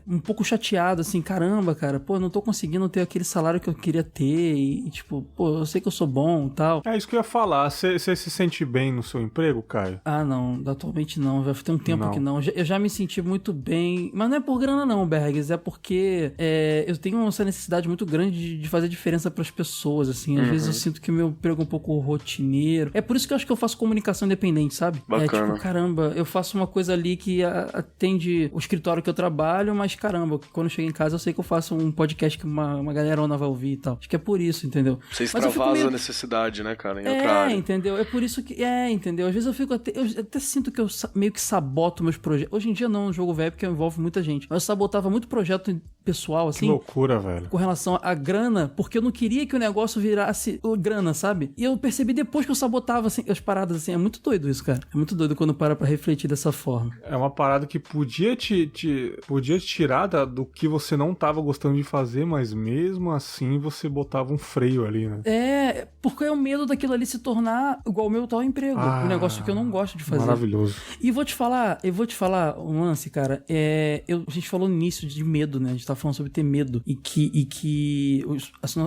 um pouco chateado, assim, caramba, cara, pô, eu não tô conseguindo ter aquele salário que eu queria ter e tipo, pô, eu sei que eu sou bom e tal. É isso que eu ia falar. Você se sente bem no seu emprego, Caio? Não, atualmente não. Já tem um tempo que não. Eu já me senti muito bem. Mas não é por grana não, Bergs. É porque eu tenho essa necessidade muito grande de fazer diferença pras pessoas, assim. Às vezes eu sinto que o meu emprego é um pouco rotineiro. É por isso que eu acho que eu faço comunicação independente, sabe? Bacana. Tipo, caramba, eu faço uma coisa ali que atende o escritório que eu trabalho, mas caramba, quando eu chego em casa eu sei que eu faço um podcast que uma galerona vai ouvir e tal. Acho que é por isso, entendeu? Você extravasa a necessidade, né, cara, em outra área. Entendeu? É por isso que... entendeu? Às vezes eu até sinto que eu meio que saboto meus projetos. Hoje em dia não, no jogo velho, porque envolve muita gente. Mas eu sabotava muito projeto pessoal, assim. Que loucura, velho. Com relação à grana, porque eu não queria que o negócio virasse grana, sabe? E eu percebi depois que eu sabotava assim, as paradas, assim. É muito doido isso, cara. É muito doido quando para pra refletir dessa forma. É uma parada que podia te tirar do que você não tava gostando de fazer, mas mesmo assim você botava um freio ali, né? É, porque é o medo daquilo ali se tornar igual o meu tal emprego. Um negócio que eu não gosto de fazer. Maravilhoso. E vou te falar um lance, cara. A gente falou no início de medo, né? A gente tava falando sobre ter medo. E que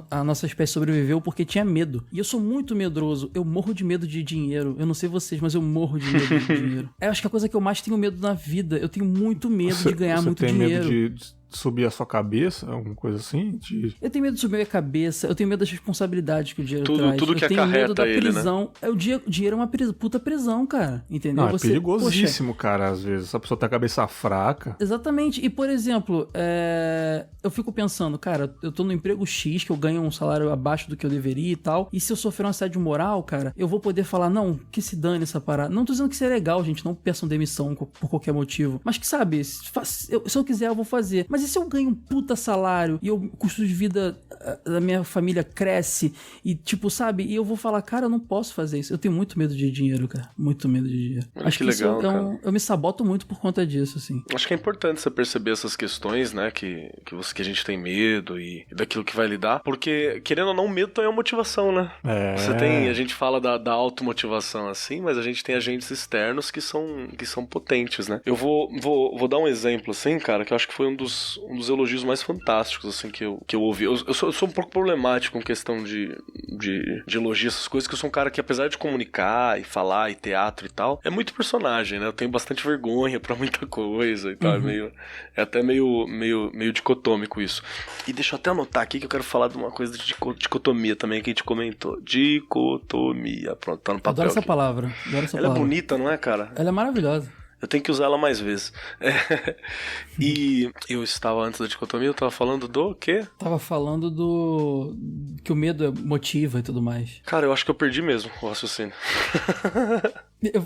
a nossa espécie sobreviveu porque tinha medo. E eu sou muito medroso. Eu morro de medo de dinheiro. Eu não sei vocês, mas eu morro de medo de dinheiro. Eu acho que a coisa que eu mais tenho medo na vida, eu tenho muito medo de ganhar muito dinheiro. Você tem medo de subir a sua cabeça, alguma coisa assim? Eu tenho medo de subir a cabeça, eu tenho medo das responsabilidades que o dinheiro traz. Tudo que eu tenho medo da ele, prisão. Né? O dinheiro é uma puta prisão, cara. Entendeu? Não, é perigosíssimo, cara, às vezes. Essa pessoa tá com a cabeça fraca. Exatamente. E, por exemplo, eu fico pensando, cara, eu tô no emprego X, que eu ganho um salário abaixo do que eu deveria e tal, e se eu sofrer um assédio moral, cara, eu vou poder falar, não, que se dane essa parada. Não tô dizendo que isso é legal, gente, não peçam demissão por qualquer motivo. Mas que, sabe, se eu quiser, eu vou fazer. Mas e se eu ganho um puta salário e o custo de vida da minha família cresce e, tipo, sabe, e eu vou falar, cara, eu não posso fazer isso. Eu tenho muito medo de dinheiro, cara. Muito medo de dinheiro. Acho que legal, isso eu me saboto muito por conta disso, assim. Acho que é importante você perceber essas questões, né, que a gente tem medo e daquilo que vai lidar, porque, querendo ou não, o medo também é uma motivação, né? A gente fala da automotivação, assim, mas a gente tem agentes externos que são potentes, né? Eu vou dar um exemplo, assim, cara, que eu acho que foi um dos elogios mais fantásticos, assim, que eu ouvi. Eu sou um pouco problemático com questão de elogio, essas coisas, que eu sou um cara que, apesar de comunicar e falar e teatro e tal, é muito personagem, né? Eu tenho bastante vergonha pra muita coisa e tal. É até meio dicotômico isso. E deixa eu até anotar aqui que eu quero falar de uma coisa de dicotomia também que a gente comentou. Dicotomia. Pronto, tá no papel. Adoro essa aqui. palavra. Ela é bonita, não é, cara? Ela é maravilhosa. Eu tenho que usar ela mais vezes. E eu estava antes da dicotomia, eu estava falando do quê? Tava falando do que o medo motiva e tudo mais. Cara, eu acho que eu perdi mesmo o raciocínio.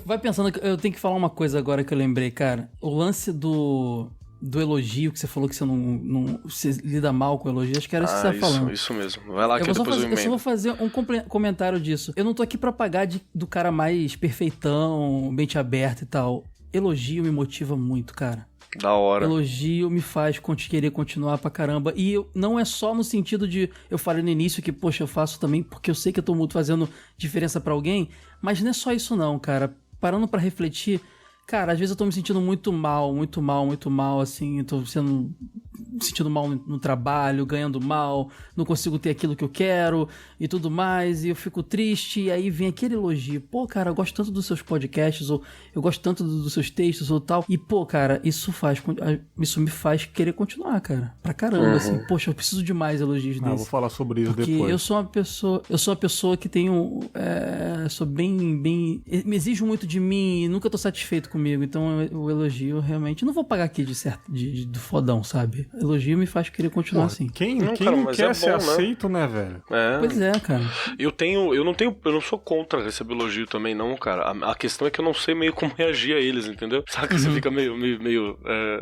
Vai pensando que eu tenho que falar uma coisa agora que eu lembrei, cara. O lance do elogio que você falou que você não você lida mal com o elogio, acho que era isso que você estava falando. Isso mesmo. Vai lá que depois eu emendo. Eu só vou fazer um comentário disso. Eu não tô aqui pra pagar do cara mais perfeitão, mente aberta e tal. Elogio me motiva muito, cara. Da hora. Elogio me faz querer continuar pra caramba. E não é só no sentido de... Eu falei no início que, poxa, eu faço também porque eu sei que eu tô muito fazendo diferença pra alguém. Mas não é só isso não, cara. Parando pra refletir... Cara, às vezes eu tô me sentindo muito mal, assim. Eu tô me sentindo mal no trabalho, ganhando mal, não consigo ter aquilo que eu quero e tudo mais, e eu fico triste, e aí vem aquele elogio. Pô, cara, eu gosto tanto dos seus podcasts, ou eu gosto tanto dos seus textos, ou tal. E, pô, cara, isso me faz querer continuar, cara. Pra caramba, assim. Poxa, eu preciso de mais elogios desses. Vou falar sobre isso porque depois. Eu sou uma pessoa que tenho... sou bem... Me exijo muito de mim e nunca tô satisfeito comigo. Então, o elogio, realmente... Não vou pagar aqui do fodão, sabe? Elogio me faz querer continuar assim. Quem não quer ser aceito, né, velho? Pois é, cara. Eu não sou contra receber elogio também, não, cara. A questão é que eu não sei meio como reagir a eles, entendeu? Sabe? Você fica meio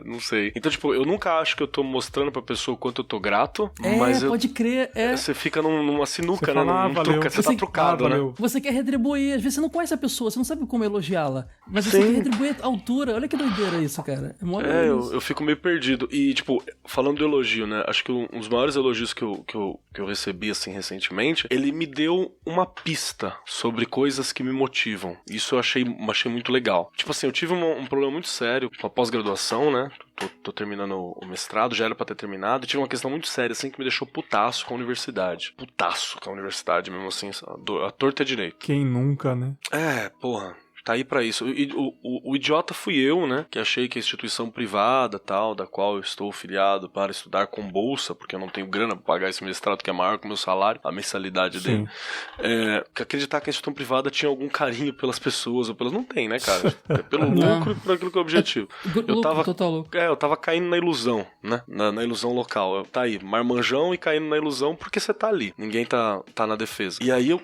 não sei. Então, tipo, eu nunca acho que eu tô mostrando pra pessoa o quanto eu tô grato, mas pode crer, você fica numa sinuca, você né? Fala, truca, você tá trucado, né? Você quer retribuir, às vezes você não conhece a pessoa, você não sabe como elogiá-la, mas você quer retribuir a altura. Olha que doideira isso, cara. Eu fico meio perdido. E, tipo, falando do elogio, né? Acho que um dos maiores elogios que eu recebi, assim, recentemente, ele me deu uma pista sobre coisas que me motivam. Isso eu achei muito legal. Tipo assim, eu tive um problema muito sério com a pós-graduação, né? Tô terminando o mestrado, já era pra ter terminado. Tive uma questão muito séria, assim, que me deixou putaço com a universidade. Putaço com a universidade, mesmo assim, a torta é direito. Quem nunca, né? Porra. Tá aí pra isso. O idiota fui eu, né? Que achei que a instituição privada, tal, da qual eu estou filiado para estudar com bolsa, porque eu não tenho grana pra pagar esse mestrado que é maior que o meu salário, a mensalidade dele. Que acreditar que a instituição privada tinha algum carinho pelas pessoas, ou pelas... Não tem, né, cara? É pelo lucro e por aquilo que é o objetivo. Eu tava caindo na ilusão, né? Na ilusão local. Tá aí, marmanjão e caindo na ilusão porque você tá ali. Ninguém tá na defesa. E aí eu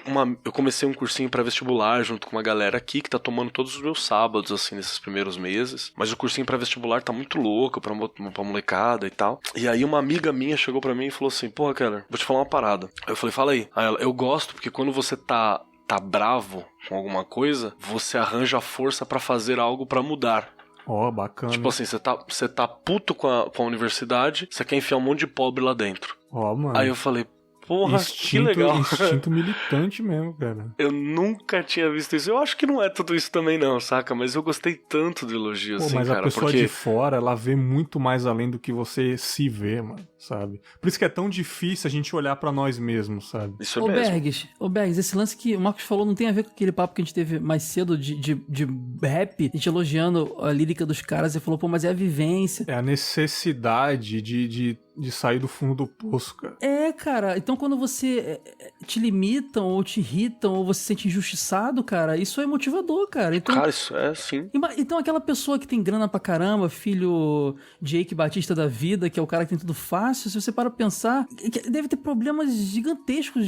comecei um cursinho pré-vestibular junto com uma galera aqui, que tá tomando todos os meus sábados, assim, nesses primeiros meses. Mas o cursinho pré-vestibular tá muito louco pra molecada e tal. E aí uma amiga minha chegou pra mim e falou assim, porra, Keller, vou te falar uma parada. Eu falei, fala aí. Aí ela, eu gosto porque quando você tá bravo com alguma coisa, você arranja força pra fazer algo pra mudar. Ó, bacana. Tipo assim, você tá puto com a universidade, você quer enfiar um monte de pobre lá dentro. Ó, mano. Aí eu falei, porra, que legal. Instinto militante mesmo, cara. Eu nunca tinha visto isso. Eu acho que não é tudo isso também não, saca? Mas eu gostei tanto do elogio, assim, mas cara. a pessoa porque de fora, ela vê muito mais além do que você se vê, mano, sabe? Por isso que é tão difícil a gente olhar pra nós mesmos, sabe? Isso é mesmo. Bergs, esse lance que o Marcos falou não tem a ver com aquele papo que a gente teve mais cedo de rap, a gente elogiando a lírica dos caras e falou, pô, mas é a vivência. É a necessidade de sair do fundo do poço, cara. É, cara, então quando você te limitam ou te irritam ou você se sente injustiçado, cara, isso é motivador, cara. Então, Cara, isso é sim. Então aquela pessoa que tem grana pra caramba, filho Jake Batista da vida, que é o cara que tem tudo fácil, se você para pensar, deve ter problemas gigantescos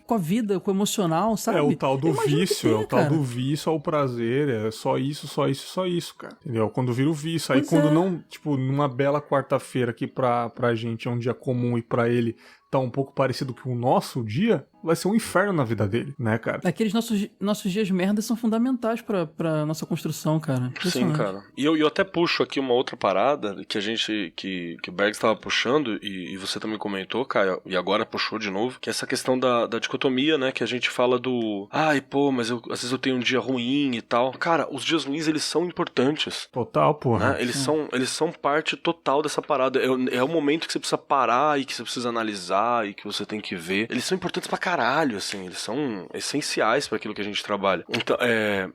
com a vida, com o emocional, sabe? É o tal do vício, tem, é o tal do vício ao prazer, é só isso, cara. Entendeu? Quando vira o vício, aí Pois quando é. não, tipo, numa bela quarta-feira aqui pra gente é um dia comum e pra ele tá um pouco parecido com o nosso dia, vai ser um inferno na vida dele, né, cara? Aqueles nossos dias merdas são fundamentais pra nossa construção, cara. Sim, cara. E eu até puxo aqui uma outra parada que a gente, que o Bergs estava puxando e você também comentou, Caio, e agora puxou de novo, que é essa questão da dicotomia, né, que a gente fala do, ai, pô, mas às vezes eu tenho um dia ruim e tal. Cara, os dias ruins, eles são importantes. Total, porra. Né? Eles são parte total dessa parada. É o momento que você precisa parar e que você precisa analisar e que você tem que ver. Eles são importantes pra caralho, assim. Eles são essenciais pra aquilo que a gente trabalha. Então,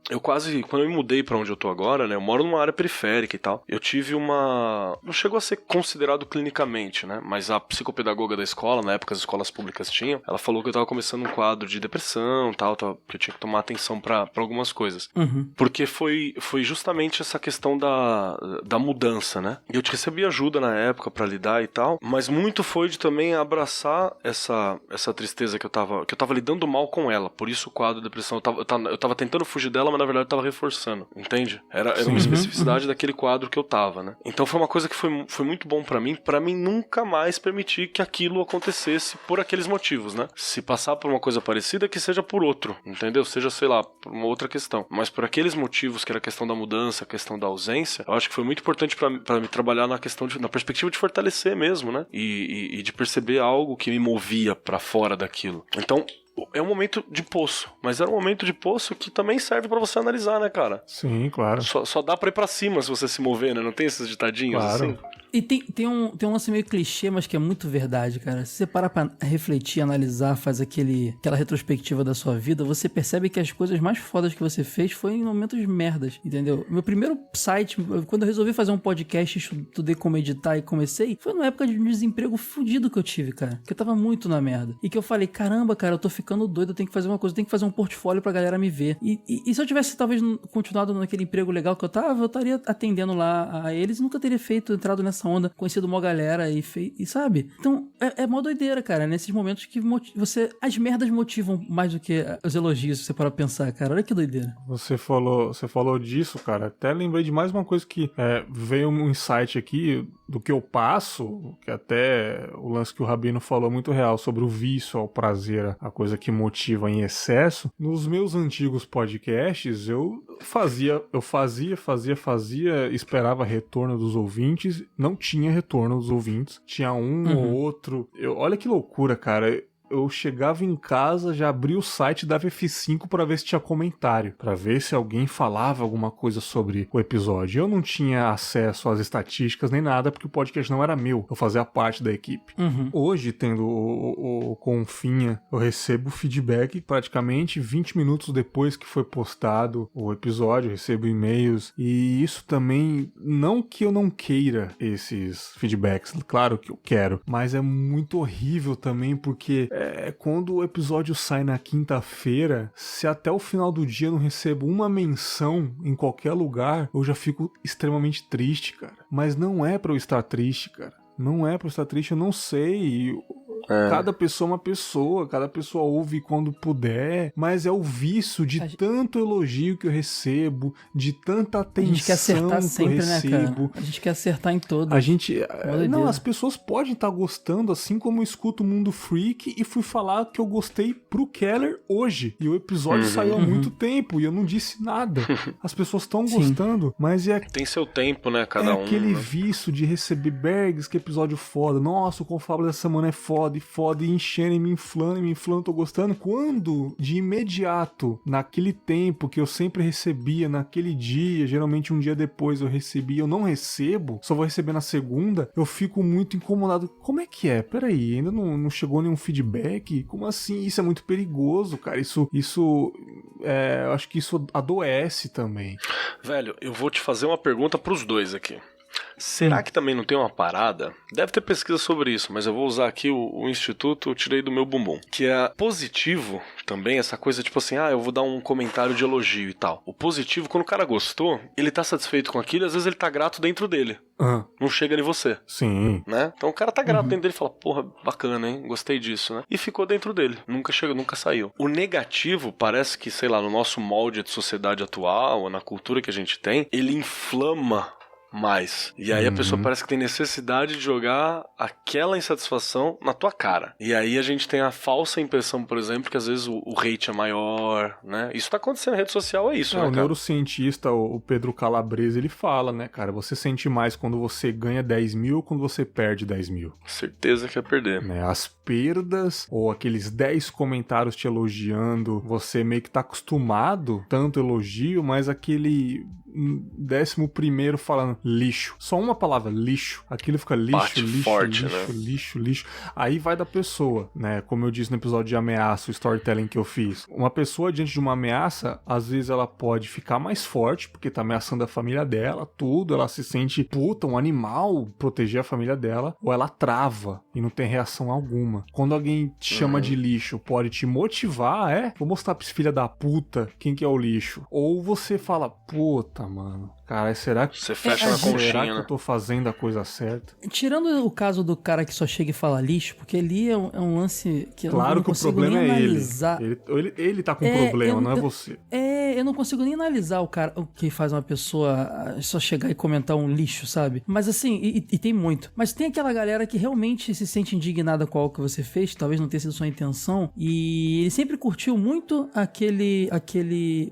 eu quase... Quando eu me mudei pra onde eu tô agora, né? Eu moro numa área periférica e tal. Eu tive uma... Não chegou a ser considerado clinicamente, né? Mas a psicopedagoga da escola, na época as escolas públicas tinham, ela falou que eu tava começando um quadro de depressão e tal, que eu tinha que tomar atenção pra algumas coisas. Uhum. Porque foi justamente essa questão da mudança, né? E eu recebi ajuda na época pra lidar e tal, mas muito foi de também abraçar essa tristeza que eu tava lidando mal com ela. Por isso o quadro de depressão, eu tava tentando fugir dela, mas na verdade eu tava reforçando, entende? Era uma especificidade daquele quadro que eu tava, né? Então foi uma coisa que foi muito bom pra mim nunca mais permitir que aquilo acontecesse por aqueles motivos, né? Se passar por uma coisa parecida, que seja por outro, entendeu? Seja, sei lá, por uma outra questão. Mas por aqueles motivos, que era a questão da mudança, a questão da ausência, eu acho que foi muito importante pra me trabalhar na perspectiva de fortalecer mesmo, né? E de perceber algo que me movia pra fora daquilo. Então, é um momento de poço, mas era um momento de poço que também serve pra você analisar, né, cara? Sim, claro. Só dá pra ir pra cima se você se mover, né? Não tem esses ditadinhos claro. assim? E tem um lance meio clichê, mas que é muito verdade, cara. Se você parar pra refletir, analisar, fazer aquela retrospectiva da sua vida, você percebe que as coisas mais fodas que você fez foi em momentos merdas, entendeu? Meu primeiro site, quando eu resolvi fazer um podcast, estudei como editar e comecei, foi numa época de desemprego fudido que eu tive, cara. Que eu tava muito na merda. E que eu falei, caramba, cara, eu tô ficando doido, eu tenho que fazer uma coisa, eu tenho que fazer um portfólio pra galera me ver. E se eu tivesse, talvez, continuado naquele emprego legal que eu estaria atendendo lá a eles e nunca teria entrado nessa onda, conhecido uma galera e sabe? Então, é mó doideira, cara, nesses momentos que as merdas motivam mais do que os elogios, se você parar pra pensar, cara. Olha que doideira. Você falou disso, cara. Até lembrei de mais uma coisa que veio um insight aqui do que eu passo, que até o lance que o Rabino falou muito real sobre o vício ao prazer, a coisa que motiva em excesso. Nos meus antigos podcasts, eu fazia, esperava retorno dos ouvintes, não tinha retorno dos ouvintes, tinha um ou outro. Olha que loucura, cara. Eu chegava em casa, já abria o site, dava F5 pra ver se tinha comentário, pra ver se alguém falava alguma coisa sobre o episódio. Eu não tinha acesso às estatísticas nem nada, porque o podcast não era meu, eu fazia parte da equipe. Hoje, tendo o Confinha, eu recebo feedback praticamente 20 minutos depois que foi postado o episódio, eu recebo e-mails, e isso também, não que eu não queira esses feedbacks, claro que eu quero, mas é muito horrível também, porque quando o episódio sai na quinta-feira, se até o final do dia eu não recebo uma menção em qualquer lugar, eu já fico extremamente triste, cara. Mas não é pra eu estar triste, cara. Não é pra eu estar triste, eu não sei. Cada pessoa é uma pessoa, cada pessoa ouve quando puder, mas é o vício de tanto elogio que eu recebo, de tanta atenção a gente quer acertar sempre, que eu recebo. Né, cara? A gente quer acertar em todas. A gente... Não, as pessoas podem estar gostando, assim como eu escuto o Mundo Freak e fui falar que eu gostei pro Keller hoje. E o episódio saiu há muito tempo e eu não disse nada. As pessoas estão gostando, mas tem seu tempo, né, cada um. Aquele vício de receber Bergs, que episódio foda. Nossa, o Confábulo dessa semana é foda, e enchendo, e me inflando, tô gostando. Quando, de imediato, naquele tempo que eu sempre recebia, naquele dia, geralmente um dia depois eu recebia, eu não recebo, só vou receber na segunda, eu fico muito incomodado. Como é que é? Peraí, ainda não chegou nenhum feedback? Como assim? Isso é muito perigoso, cara. Isso eu acho que isso adoece também. Velho, eu vou te fazer uma pergunta pros dois aqui. Será que também não tem uma parada? Deve ter pesquisa sobre isso, mas eu vou usar aqui o instituto, eu tirei do meu bumbum. Que é positivo também, essa coisa tipo assim, eu vou dar um comentário de elogio e tal. O positivo, quando o cara gostou, ele tá satisfeito com aquilo, às vezes ele tá grato dentro dele. Não chega em você. Sim. Né? Então o cara tá grato dentro dele e fala, porra, bacana, hein? Gostei disso, né? E ficou dentro dele. Nunca chegou, nunca saiu. O negativo, parece que, sei lá, no nosso molde de sociedade atual, ou na cultura que a gente tem, ele inflama mais. E aí a pessoa parece que tem necessidade de jogar aquela insatisfação na tua cara. E aí a gente tem a falsa impressão, por exemplo, que às vezes o hate é maior, né? Isso tá acontecendo na rede social, é isso, né, o cara? neurocientista, o Pedro Calabrese, ele fala, né, cara? Você sente mais quando você ganha 10 mil ou quando você perde 10 mil. Certeza que é perder. Né? As perdas, ou aqueles 10 comentários te elogiando, você meio que tá acostumado, tanto elogio, mas aquele 11º falando lixo. Só uma palavra, lixo. Aquilo fica lixo, bate lixo, forte, lixo, né? lixo. Aí vai da pessoa, né? Como eu disse no episódio de ameaça, o storytelling que eu fiz. Uma pessoa diante de uma ameaça, às vezes ela pode ficar mais forte, porque tá ameaçando a família dela, tudo. Ela se sente, puta, um animal, proteger a família dela. Ou ela trava e não tem reação alguma. Quando alguém te chama de lixo, pode te motivar, vou mostrar pra esse filho da puta quem que é o lixo. Ou você fala, puta, mano, cara, será que você fecha na conchinha, será que né? eu tô fazendo a coisa certa? Tirando o caso do cara que só chega e fala lixo, porque ali é um lance que eu não consigo nem analisar. Ele tá com problema, não é você. Eu não consigo nem analisar o cara, o que faz uma pessoa só chegar e comentar um lixo, sabe? Mas assim, e tem muito. Mas tem aquela galera que realmente se sente indignada com algo que você fez, talvez não tenha sido sua intenção, e ele sempre curtiu muito aquele...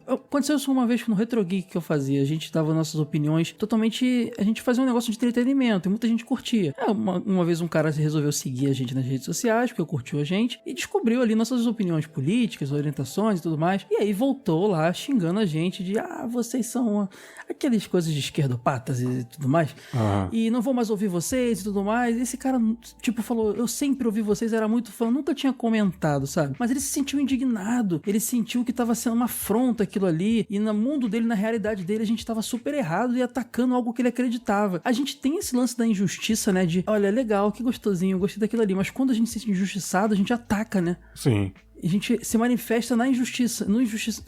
Aconteceu isso uma vez no Retro Geek que eu fazia, a gente dava nossas opiniões totalmente... A gente fazia um negócio de entretenimento, e muita gente curtia. Uma vez um cara resolveu seguir a gente nas redes sociais, porque curtiu a gente, e descobriu ali nossas opiniões políticas, orientações e tudo mais, e aí voltou lá xingando a gente de, vocês são aquelas coisas de esquerdopatas e tudo mais, e não vou mais ouvir vocês e tudo mais. E esse cara, tipo, falou, eu sempre ouvi vocês, era muito fã, nunca tinha comentado, sabe? Mas ele se sentiu indignado, ele sentiu que tava sendo uma afronta aquilo ali, e no mundo dele, na realidade dele, a gente tava super errado e atacando algo que ele acreditava. A gente tem esse lance da injustiça, né, de, olha, legal, que gostosinho, eu gostei daquilo ali, mas quando a gente se sente injustiçado, a gente ataca, né? Sim. A gente se manifesta na injustiça,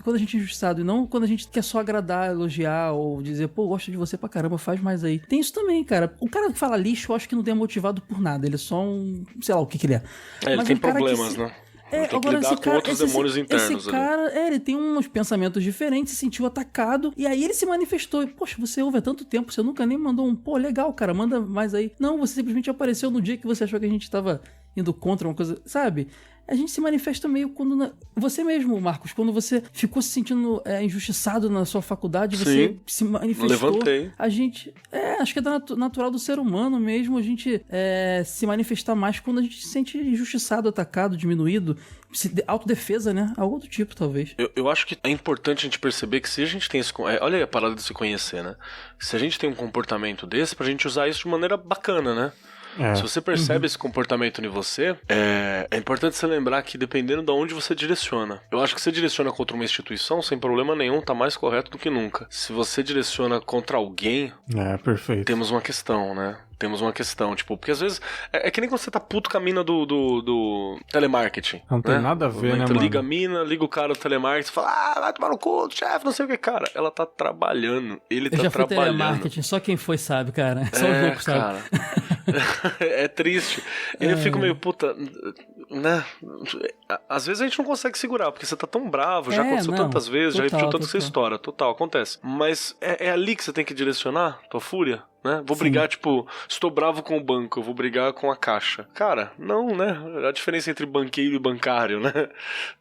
quando a gente é injustiçado, e não quando a gente quer só agradar, elogiar ou dizer, pô, gosto de você pra caramba, faz mais aí. Tem isso também, cara. O cara que fala lixo, eu acho que não tem motivado por nada, ele é só um, sei lá o que ele é. Ele tem problemas, né? Tem que agora lidar com outros demônios internos. Esse cara, ele tem uns pensamentos diferentes, se sentiu atacado, e aí ele se manifestou. Poxa, você ouve há tanto tempo, você nunca nem mandou um, pô, legal, cara, manda mais aí. Não, você simplesmente apareceu no dia que você achou que a gente tava indo contra uma coisa, sabe? A gente se manifesta meio quando... Você mesmo, Marcos, quando você ficou se sentindo injustiçado na sua faculdade, você se manifestou. Levantei. A gente... acho que é natural do ser humano mesmo a gente se manifestar mais quando a gente se sente injustiçado, atacado, diminuído. Autodefesa, né? Algo do tipo, talvez. Eu acho que é importante a gente perceber que se a gente tem esse... olha aí a parada de se conhecer, né? Se a gente tem um comportamento desse, pra gente usar isso de maneira bacana, né? Se você percebe esse comportamento em você, é importante você lembrar que dependendo de onde você direciona. Eu acho que você direciona contra uma instituição, sem problema nenhum, tá mais correto do que nunca. Se você direciona contra alguém, perfeito. Temos uma questão, né? Temos uma questão, tipo, porque às vezes é que nem quando você tá puto com a mina do telemarketing. Não tem nada a ver, né, mano? Liga a mina, liga o cara do telemarketing e fala, vai tomar no cu, chefe, não sei o que, cara. Ela tá trabalhando, ele tá trabalhando. Eu já fui telemarketing, só quem foi sabe, cara. Só os loucos sabem. É triste. E eu fico meio, puta, né? Às vezes a gente não consegue segurar, porque você tá tão bravo, já aconteceu tantas vezes, já repetiu tanto essa história, acontece. Mas é ali que você tem que direcionar tua fúria, né? Vou brigar, tipo, estou bravo com o banco, eu vou brigar com a caixa. Cara, não, né? A diferença entre banqueiro e bancário, né?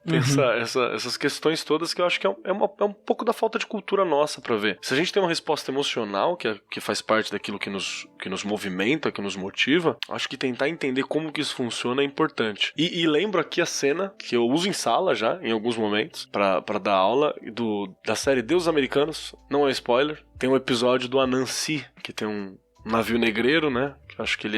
Tem essas questões todas que eu acho que é um pouco da falta de cultura nossa pra ver. Se a gente tem uma resposta emocional, que faz parte daquilo que nos movimenta, que nos motiva, acho que tentar entender como que isso funciona é importante. E lembro aqui a cena que eu uso em sala já, em alguns momentos, pra dar aula da série Deuses Americanos, não é spoiler. Tem um episódio do Anansi, que tem um navio negreiro, né? Que eu acho que ele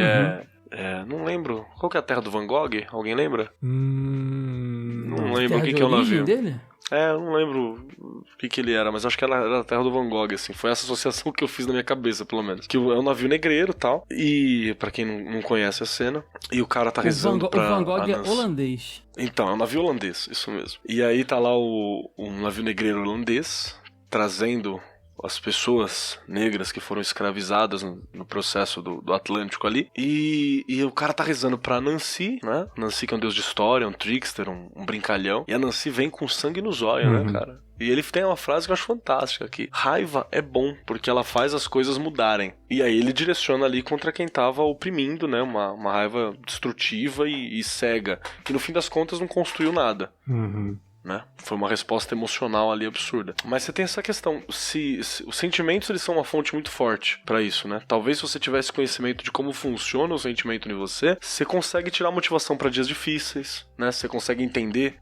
não lembro. Qual que é a terra do Van Gogh? Alguém lembra? Não lembro o que é o navio. Dele? Eu não lembro o que ele era, mas acho que era a terra do Van Gogh, assim. Foi essa associação que eu fiz na minha cabeça, pelo menos. Que é um navio negreiro e tal. E, pra quem não conhece a cena, e o cara tá rezando pra... O Van Gogh é holandês. Então, é um navio holandês, isso mesmo. E aí tá lá um navio negreiro holandês, trazendo as pessoas negras que foram escravizadas no processo do Atlântico ali. E o cara tá rezando pra Nancy, né? Nancy que é um deus de história, um trickster, um brincalhão. E a Nancy vem com sangue nos olhos, né, cara? E ele tem uma frase que eu acho fantástica aqui. Raiva é bom, porque ela faz as coisas mudarem. E aí ele direciona ali contra quem tava oprimindo, né? Uma raiva destrutiva e cega. Que no fim das contas não construiu nada. Né? Foi uma resposta emocional ali absurda. Mas você tem essa questão, se os sentimentos eles são uma fonte muito forte pra isso, né? Talvez se você tivesse conhecimento de como funciona o sentimento em você, você consegue tirar motivação pra dias difíceis, né? Você consegue entender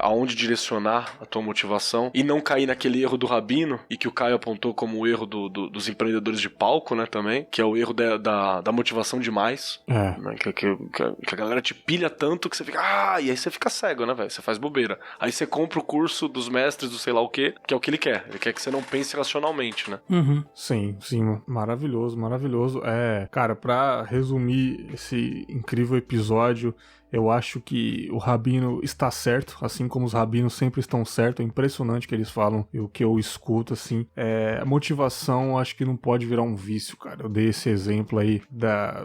aonde direcionar a tua motivação e não cair naquele erro do Rabino, e que o Caio apontou como o erro dos empreendedores de palco, né, também, que é o erro da motivação demais, né? Que a galera te pilha tanto que você fica, e aí você fica cego, né, velho? Você faz bobeira. Aí você compra o curso dos mestres do sei lá o quê, que é o que ele quer. Ele quer que você não pense racionalmente, né? Sim, maravilhoso, maravilhoso. Cara, pra resumir esse incrível episódio, eu acho que o Rabino está certo, assim como os rabinos sempre estão certos. É impressionante o que eles falam e o que eu escuto, assim. A motivação, acho que não pode virar um vício, cara. Eu dei esse exemplo aí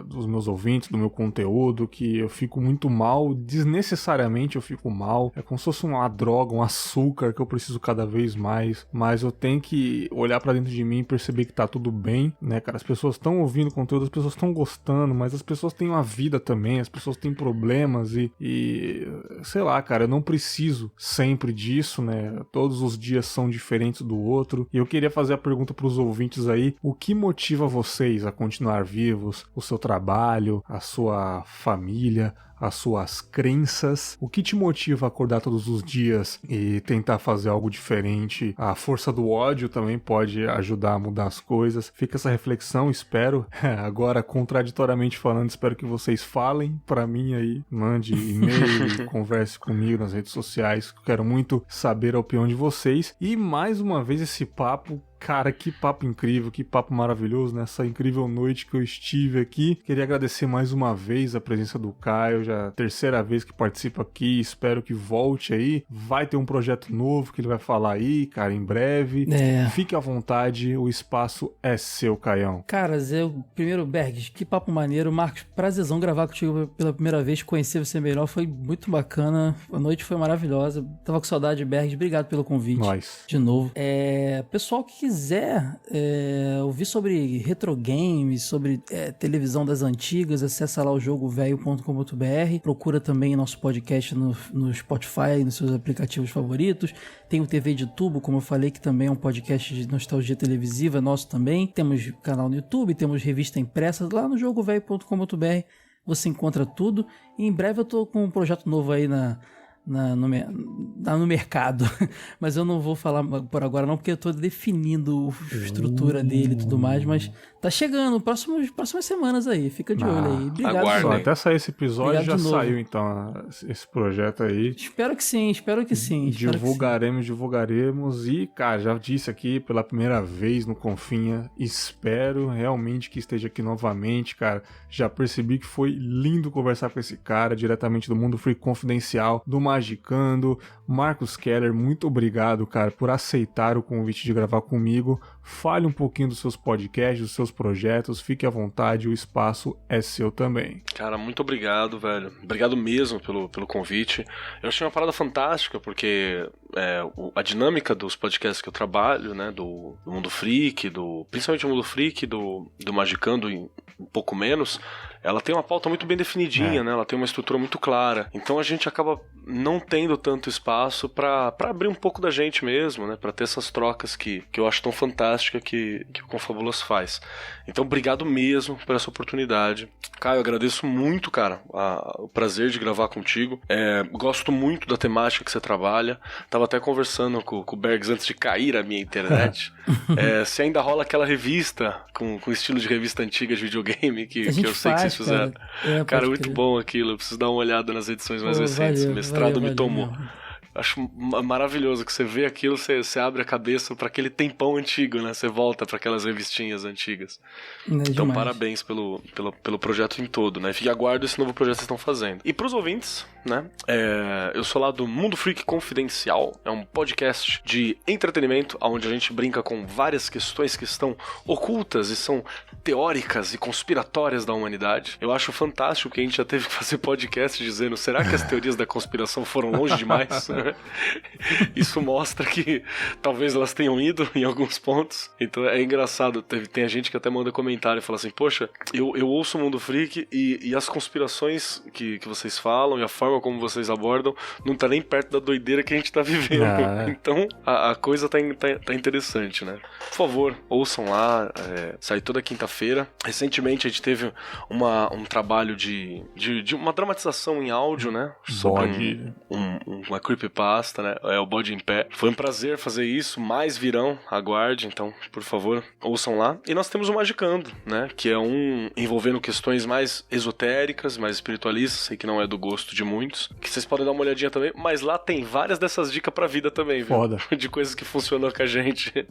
dos meus ouvintes, do meu conteúdo, que eu fico muito mal, desnecessariamente eu fico mal. É como se fosse uma droga, um açúcar que eu preciso cada vez mais. Mas eu tenho que olhar pra dentro de mim e perceber que tá tudo bem, né, cara? As pessoas estão ouvindo conteúdo, as pessoas estão gostando, mas as pessoas têm uma vida também, as pessoas têm problemas. E sei lá, cara, eu não preciso sempre disso, né? Todos os dias são diferentes do outro. E eu queria fazer a pergunta pros ouvintes aí: o que motiva vocês a continuar vivos? O seu trabalho, a sua família, as suas crenças? O que te motiva a acordar todos os dias e tentar fazer algo diferente? A força do ódio também pode ajudar a mudar as coisas. Fica essa reflexão, espero. Agora, contraditoriamente falando, espero que vocês falem pra mim aí. Mande e-mail, converse comigo nas redes sociais. Quero muito saber a opinião de vocês. E mais uma vez esse papo. Cara, que papo incrível, que papo maravilhoso nessa incrível noite que eu estive aqui. Queria agradecer mais uma vez a presença do Caio, já é a terceira vez que participa aqui, espero que volte aí. Vai ter um projeto novo que ele vai falar aí, cara, em breve. Fique à vontade, o espaço é seu, Caião. Cara, primeiro, Bergs, que papo maneiro. Marcos, prazerzão gravar contigo pela primeira vez, conhecer você melhor, foi muito bacana. A noite foi maravilhosa, tava com saudade, Bergs, obrigado pelo convite. Nós. De novo. Pessoal que quiser ouvir sobre retro games, sobre televisão das antigas, acessa lá o jogovelho.com.br, procura também nosso podcast no Spotify, nos seus aplicativos favoritos. Tem o TV de Tubo, como eu falei, que também é um podcast de nostalgia televisiva nosso também. Temos canal no YouTube, temos revista impressa lá no jogovelho.com.br, você encontra tudo. E em breve eu tô com um projeto novo aí no mercado, mas eu não vou falar por agora não, porque eu tô definindo a estrutura dele e tudo mais, mas tá chegando, próximas semanas aí, fica de olho aí. Obrigado. Só até sair esse episódio já saiu então esse projeto aí. Espero que sim. Divulgaremos e, cara, já disse aqui pela primeira vez no Confinha, espero realmente que esteja aqui novamente, cara. Já percebi que foi lindo conversar com esse cara, diretamente do Mundo Freak Confidencial, do Magicando. Marcos Keller, muito obrigado, cara, por aceitar o convite de gravar comigo. Fale um pouquinho dos seus podcasts, dos seus projetos, fique à vontade, o espaço é seu também. Cara, muito obrigado, velho. Obrigado mesmo pelo convite. Eu achei uma parada fantástica, porque a dinâmica dos podcasts que eu trabalho, né, do Mundo Freak, principalmente o Mundo Freak, do Magicando um pouco menos, ela tem uma pauta muito bem definidinha, né? Ela tem uma estrutura muito clara. Então a gente acaba não tendo tanto espaço pra abrir um pouco da gente mesmo, né? Pra ter essas trocas que eu acho tão fantástica que o Confabulas faz. Então obrigado mesmo por essa oportunidade. Caio, eu agradeço muito, cara, o prazer de gravar contigo. Gosto muito da temática que você trabalha. Tava até conversando com o Bergs antes de cair a minha internet. Se ainda rola aquela revista com estilo de revista antiga de videogame que eu sei que vocês fizeram. Cara, muito bom aquilo. Eu preciso dar uma olhada nas edições mais recentes. O mestrado me tomou. Mesmo. Acho maravilhoso que você vê aquilo, você abre a cabeça para aquele tempão antigo, né? Você volta para aquelas revistinhas antigas. Então, demais. Parabéns pelo projeto em todo, né? E aguardo esse novo projeto que vocês estão fazendo. E pros ouvintes, né? Eu sou lá do Mundo Freak Confidencial. É um podcast de entretenimento, onde a gente brinca com várias questões que estão ocultas e são teóricas e conspiratórias da humanidade. Eu acho fantástico que a gente já teve que fazer podcast dizendo, será que as teorias da conspiração foram longe demais? Isso mostra que talvez elas tenham ido em alguns pontos. Então é engraçado, tem a gente que até manda comentário e fala assim, poxa, eu ouço o Mundo Freak e as conspirações que vocês falam e a forma como vocês abordam não tá nem perto da doideira que a gente tá vivendo. Então a coisa tá interessante, né? Por favor, ouçam lá, sai toda quinta-feira. Recentemente a gente teve um trabalho de uma dramatização em áudio, né? Sobre uma creepypasta, né? É o Bode em Pé. Foi um prazer fazer isso, mais virão, aguarde, então, por favor, ouçam lá. E nós temos o Magicando, né? Que é envolvendo questões mais esotéricas, mais espiritualistas, sei que não é do gosto de muitos, que vocês podem dar uma olhadinha também, mas lá tem várias dessas dicas pra vida também, viu? Foda. De coisas que funcionam com a gente.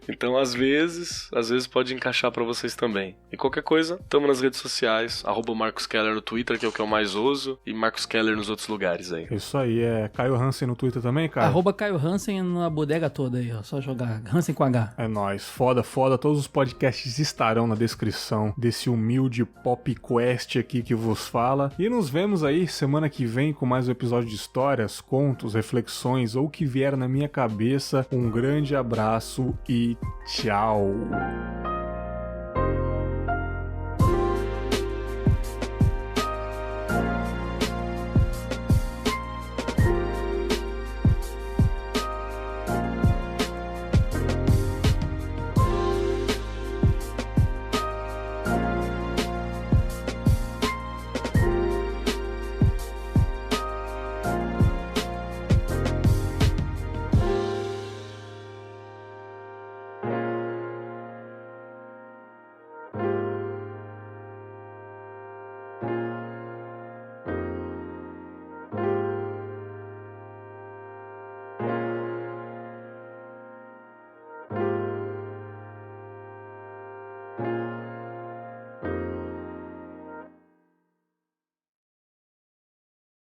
Então, às vezes pode encaixar pra vocês também. E qualquer coisa, tamo nas redes sociais, @Marcos Keller no Twitter, que é o que eu mais uso, e Marcos Keller nos outros lugares aí. Isso aí, Caio Hansen no Twitter também, cara? @Caio Hansen na bodega toda aí, ó. Só jogar Hansen com H. É nóis, foda. Todos os podcasts estarão na descrição desse humilde Pop Quest aqui que vos fala. E nos vemos aí semana que vem com mais um episódio de histórias, contos, reflexões ou o que vier na minha cabeça. Um grande abraço e tchau!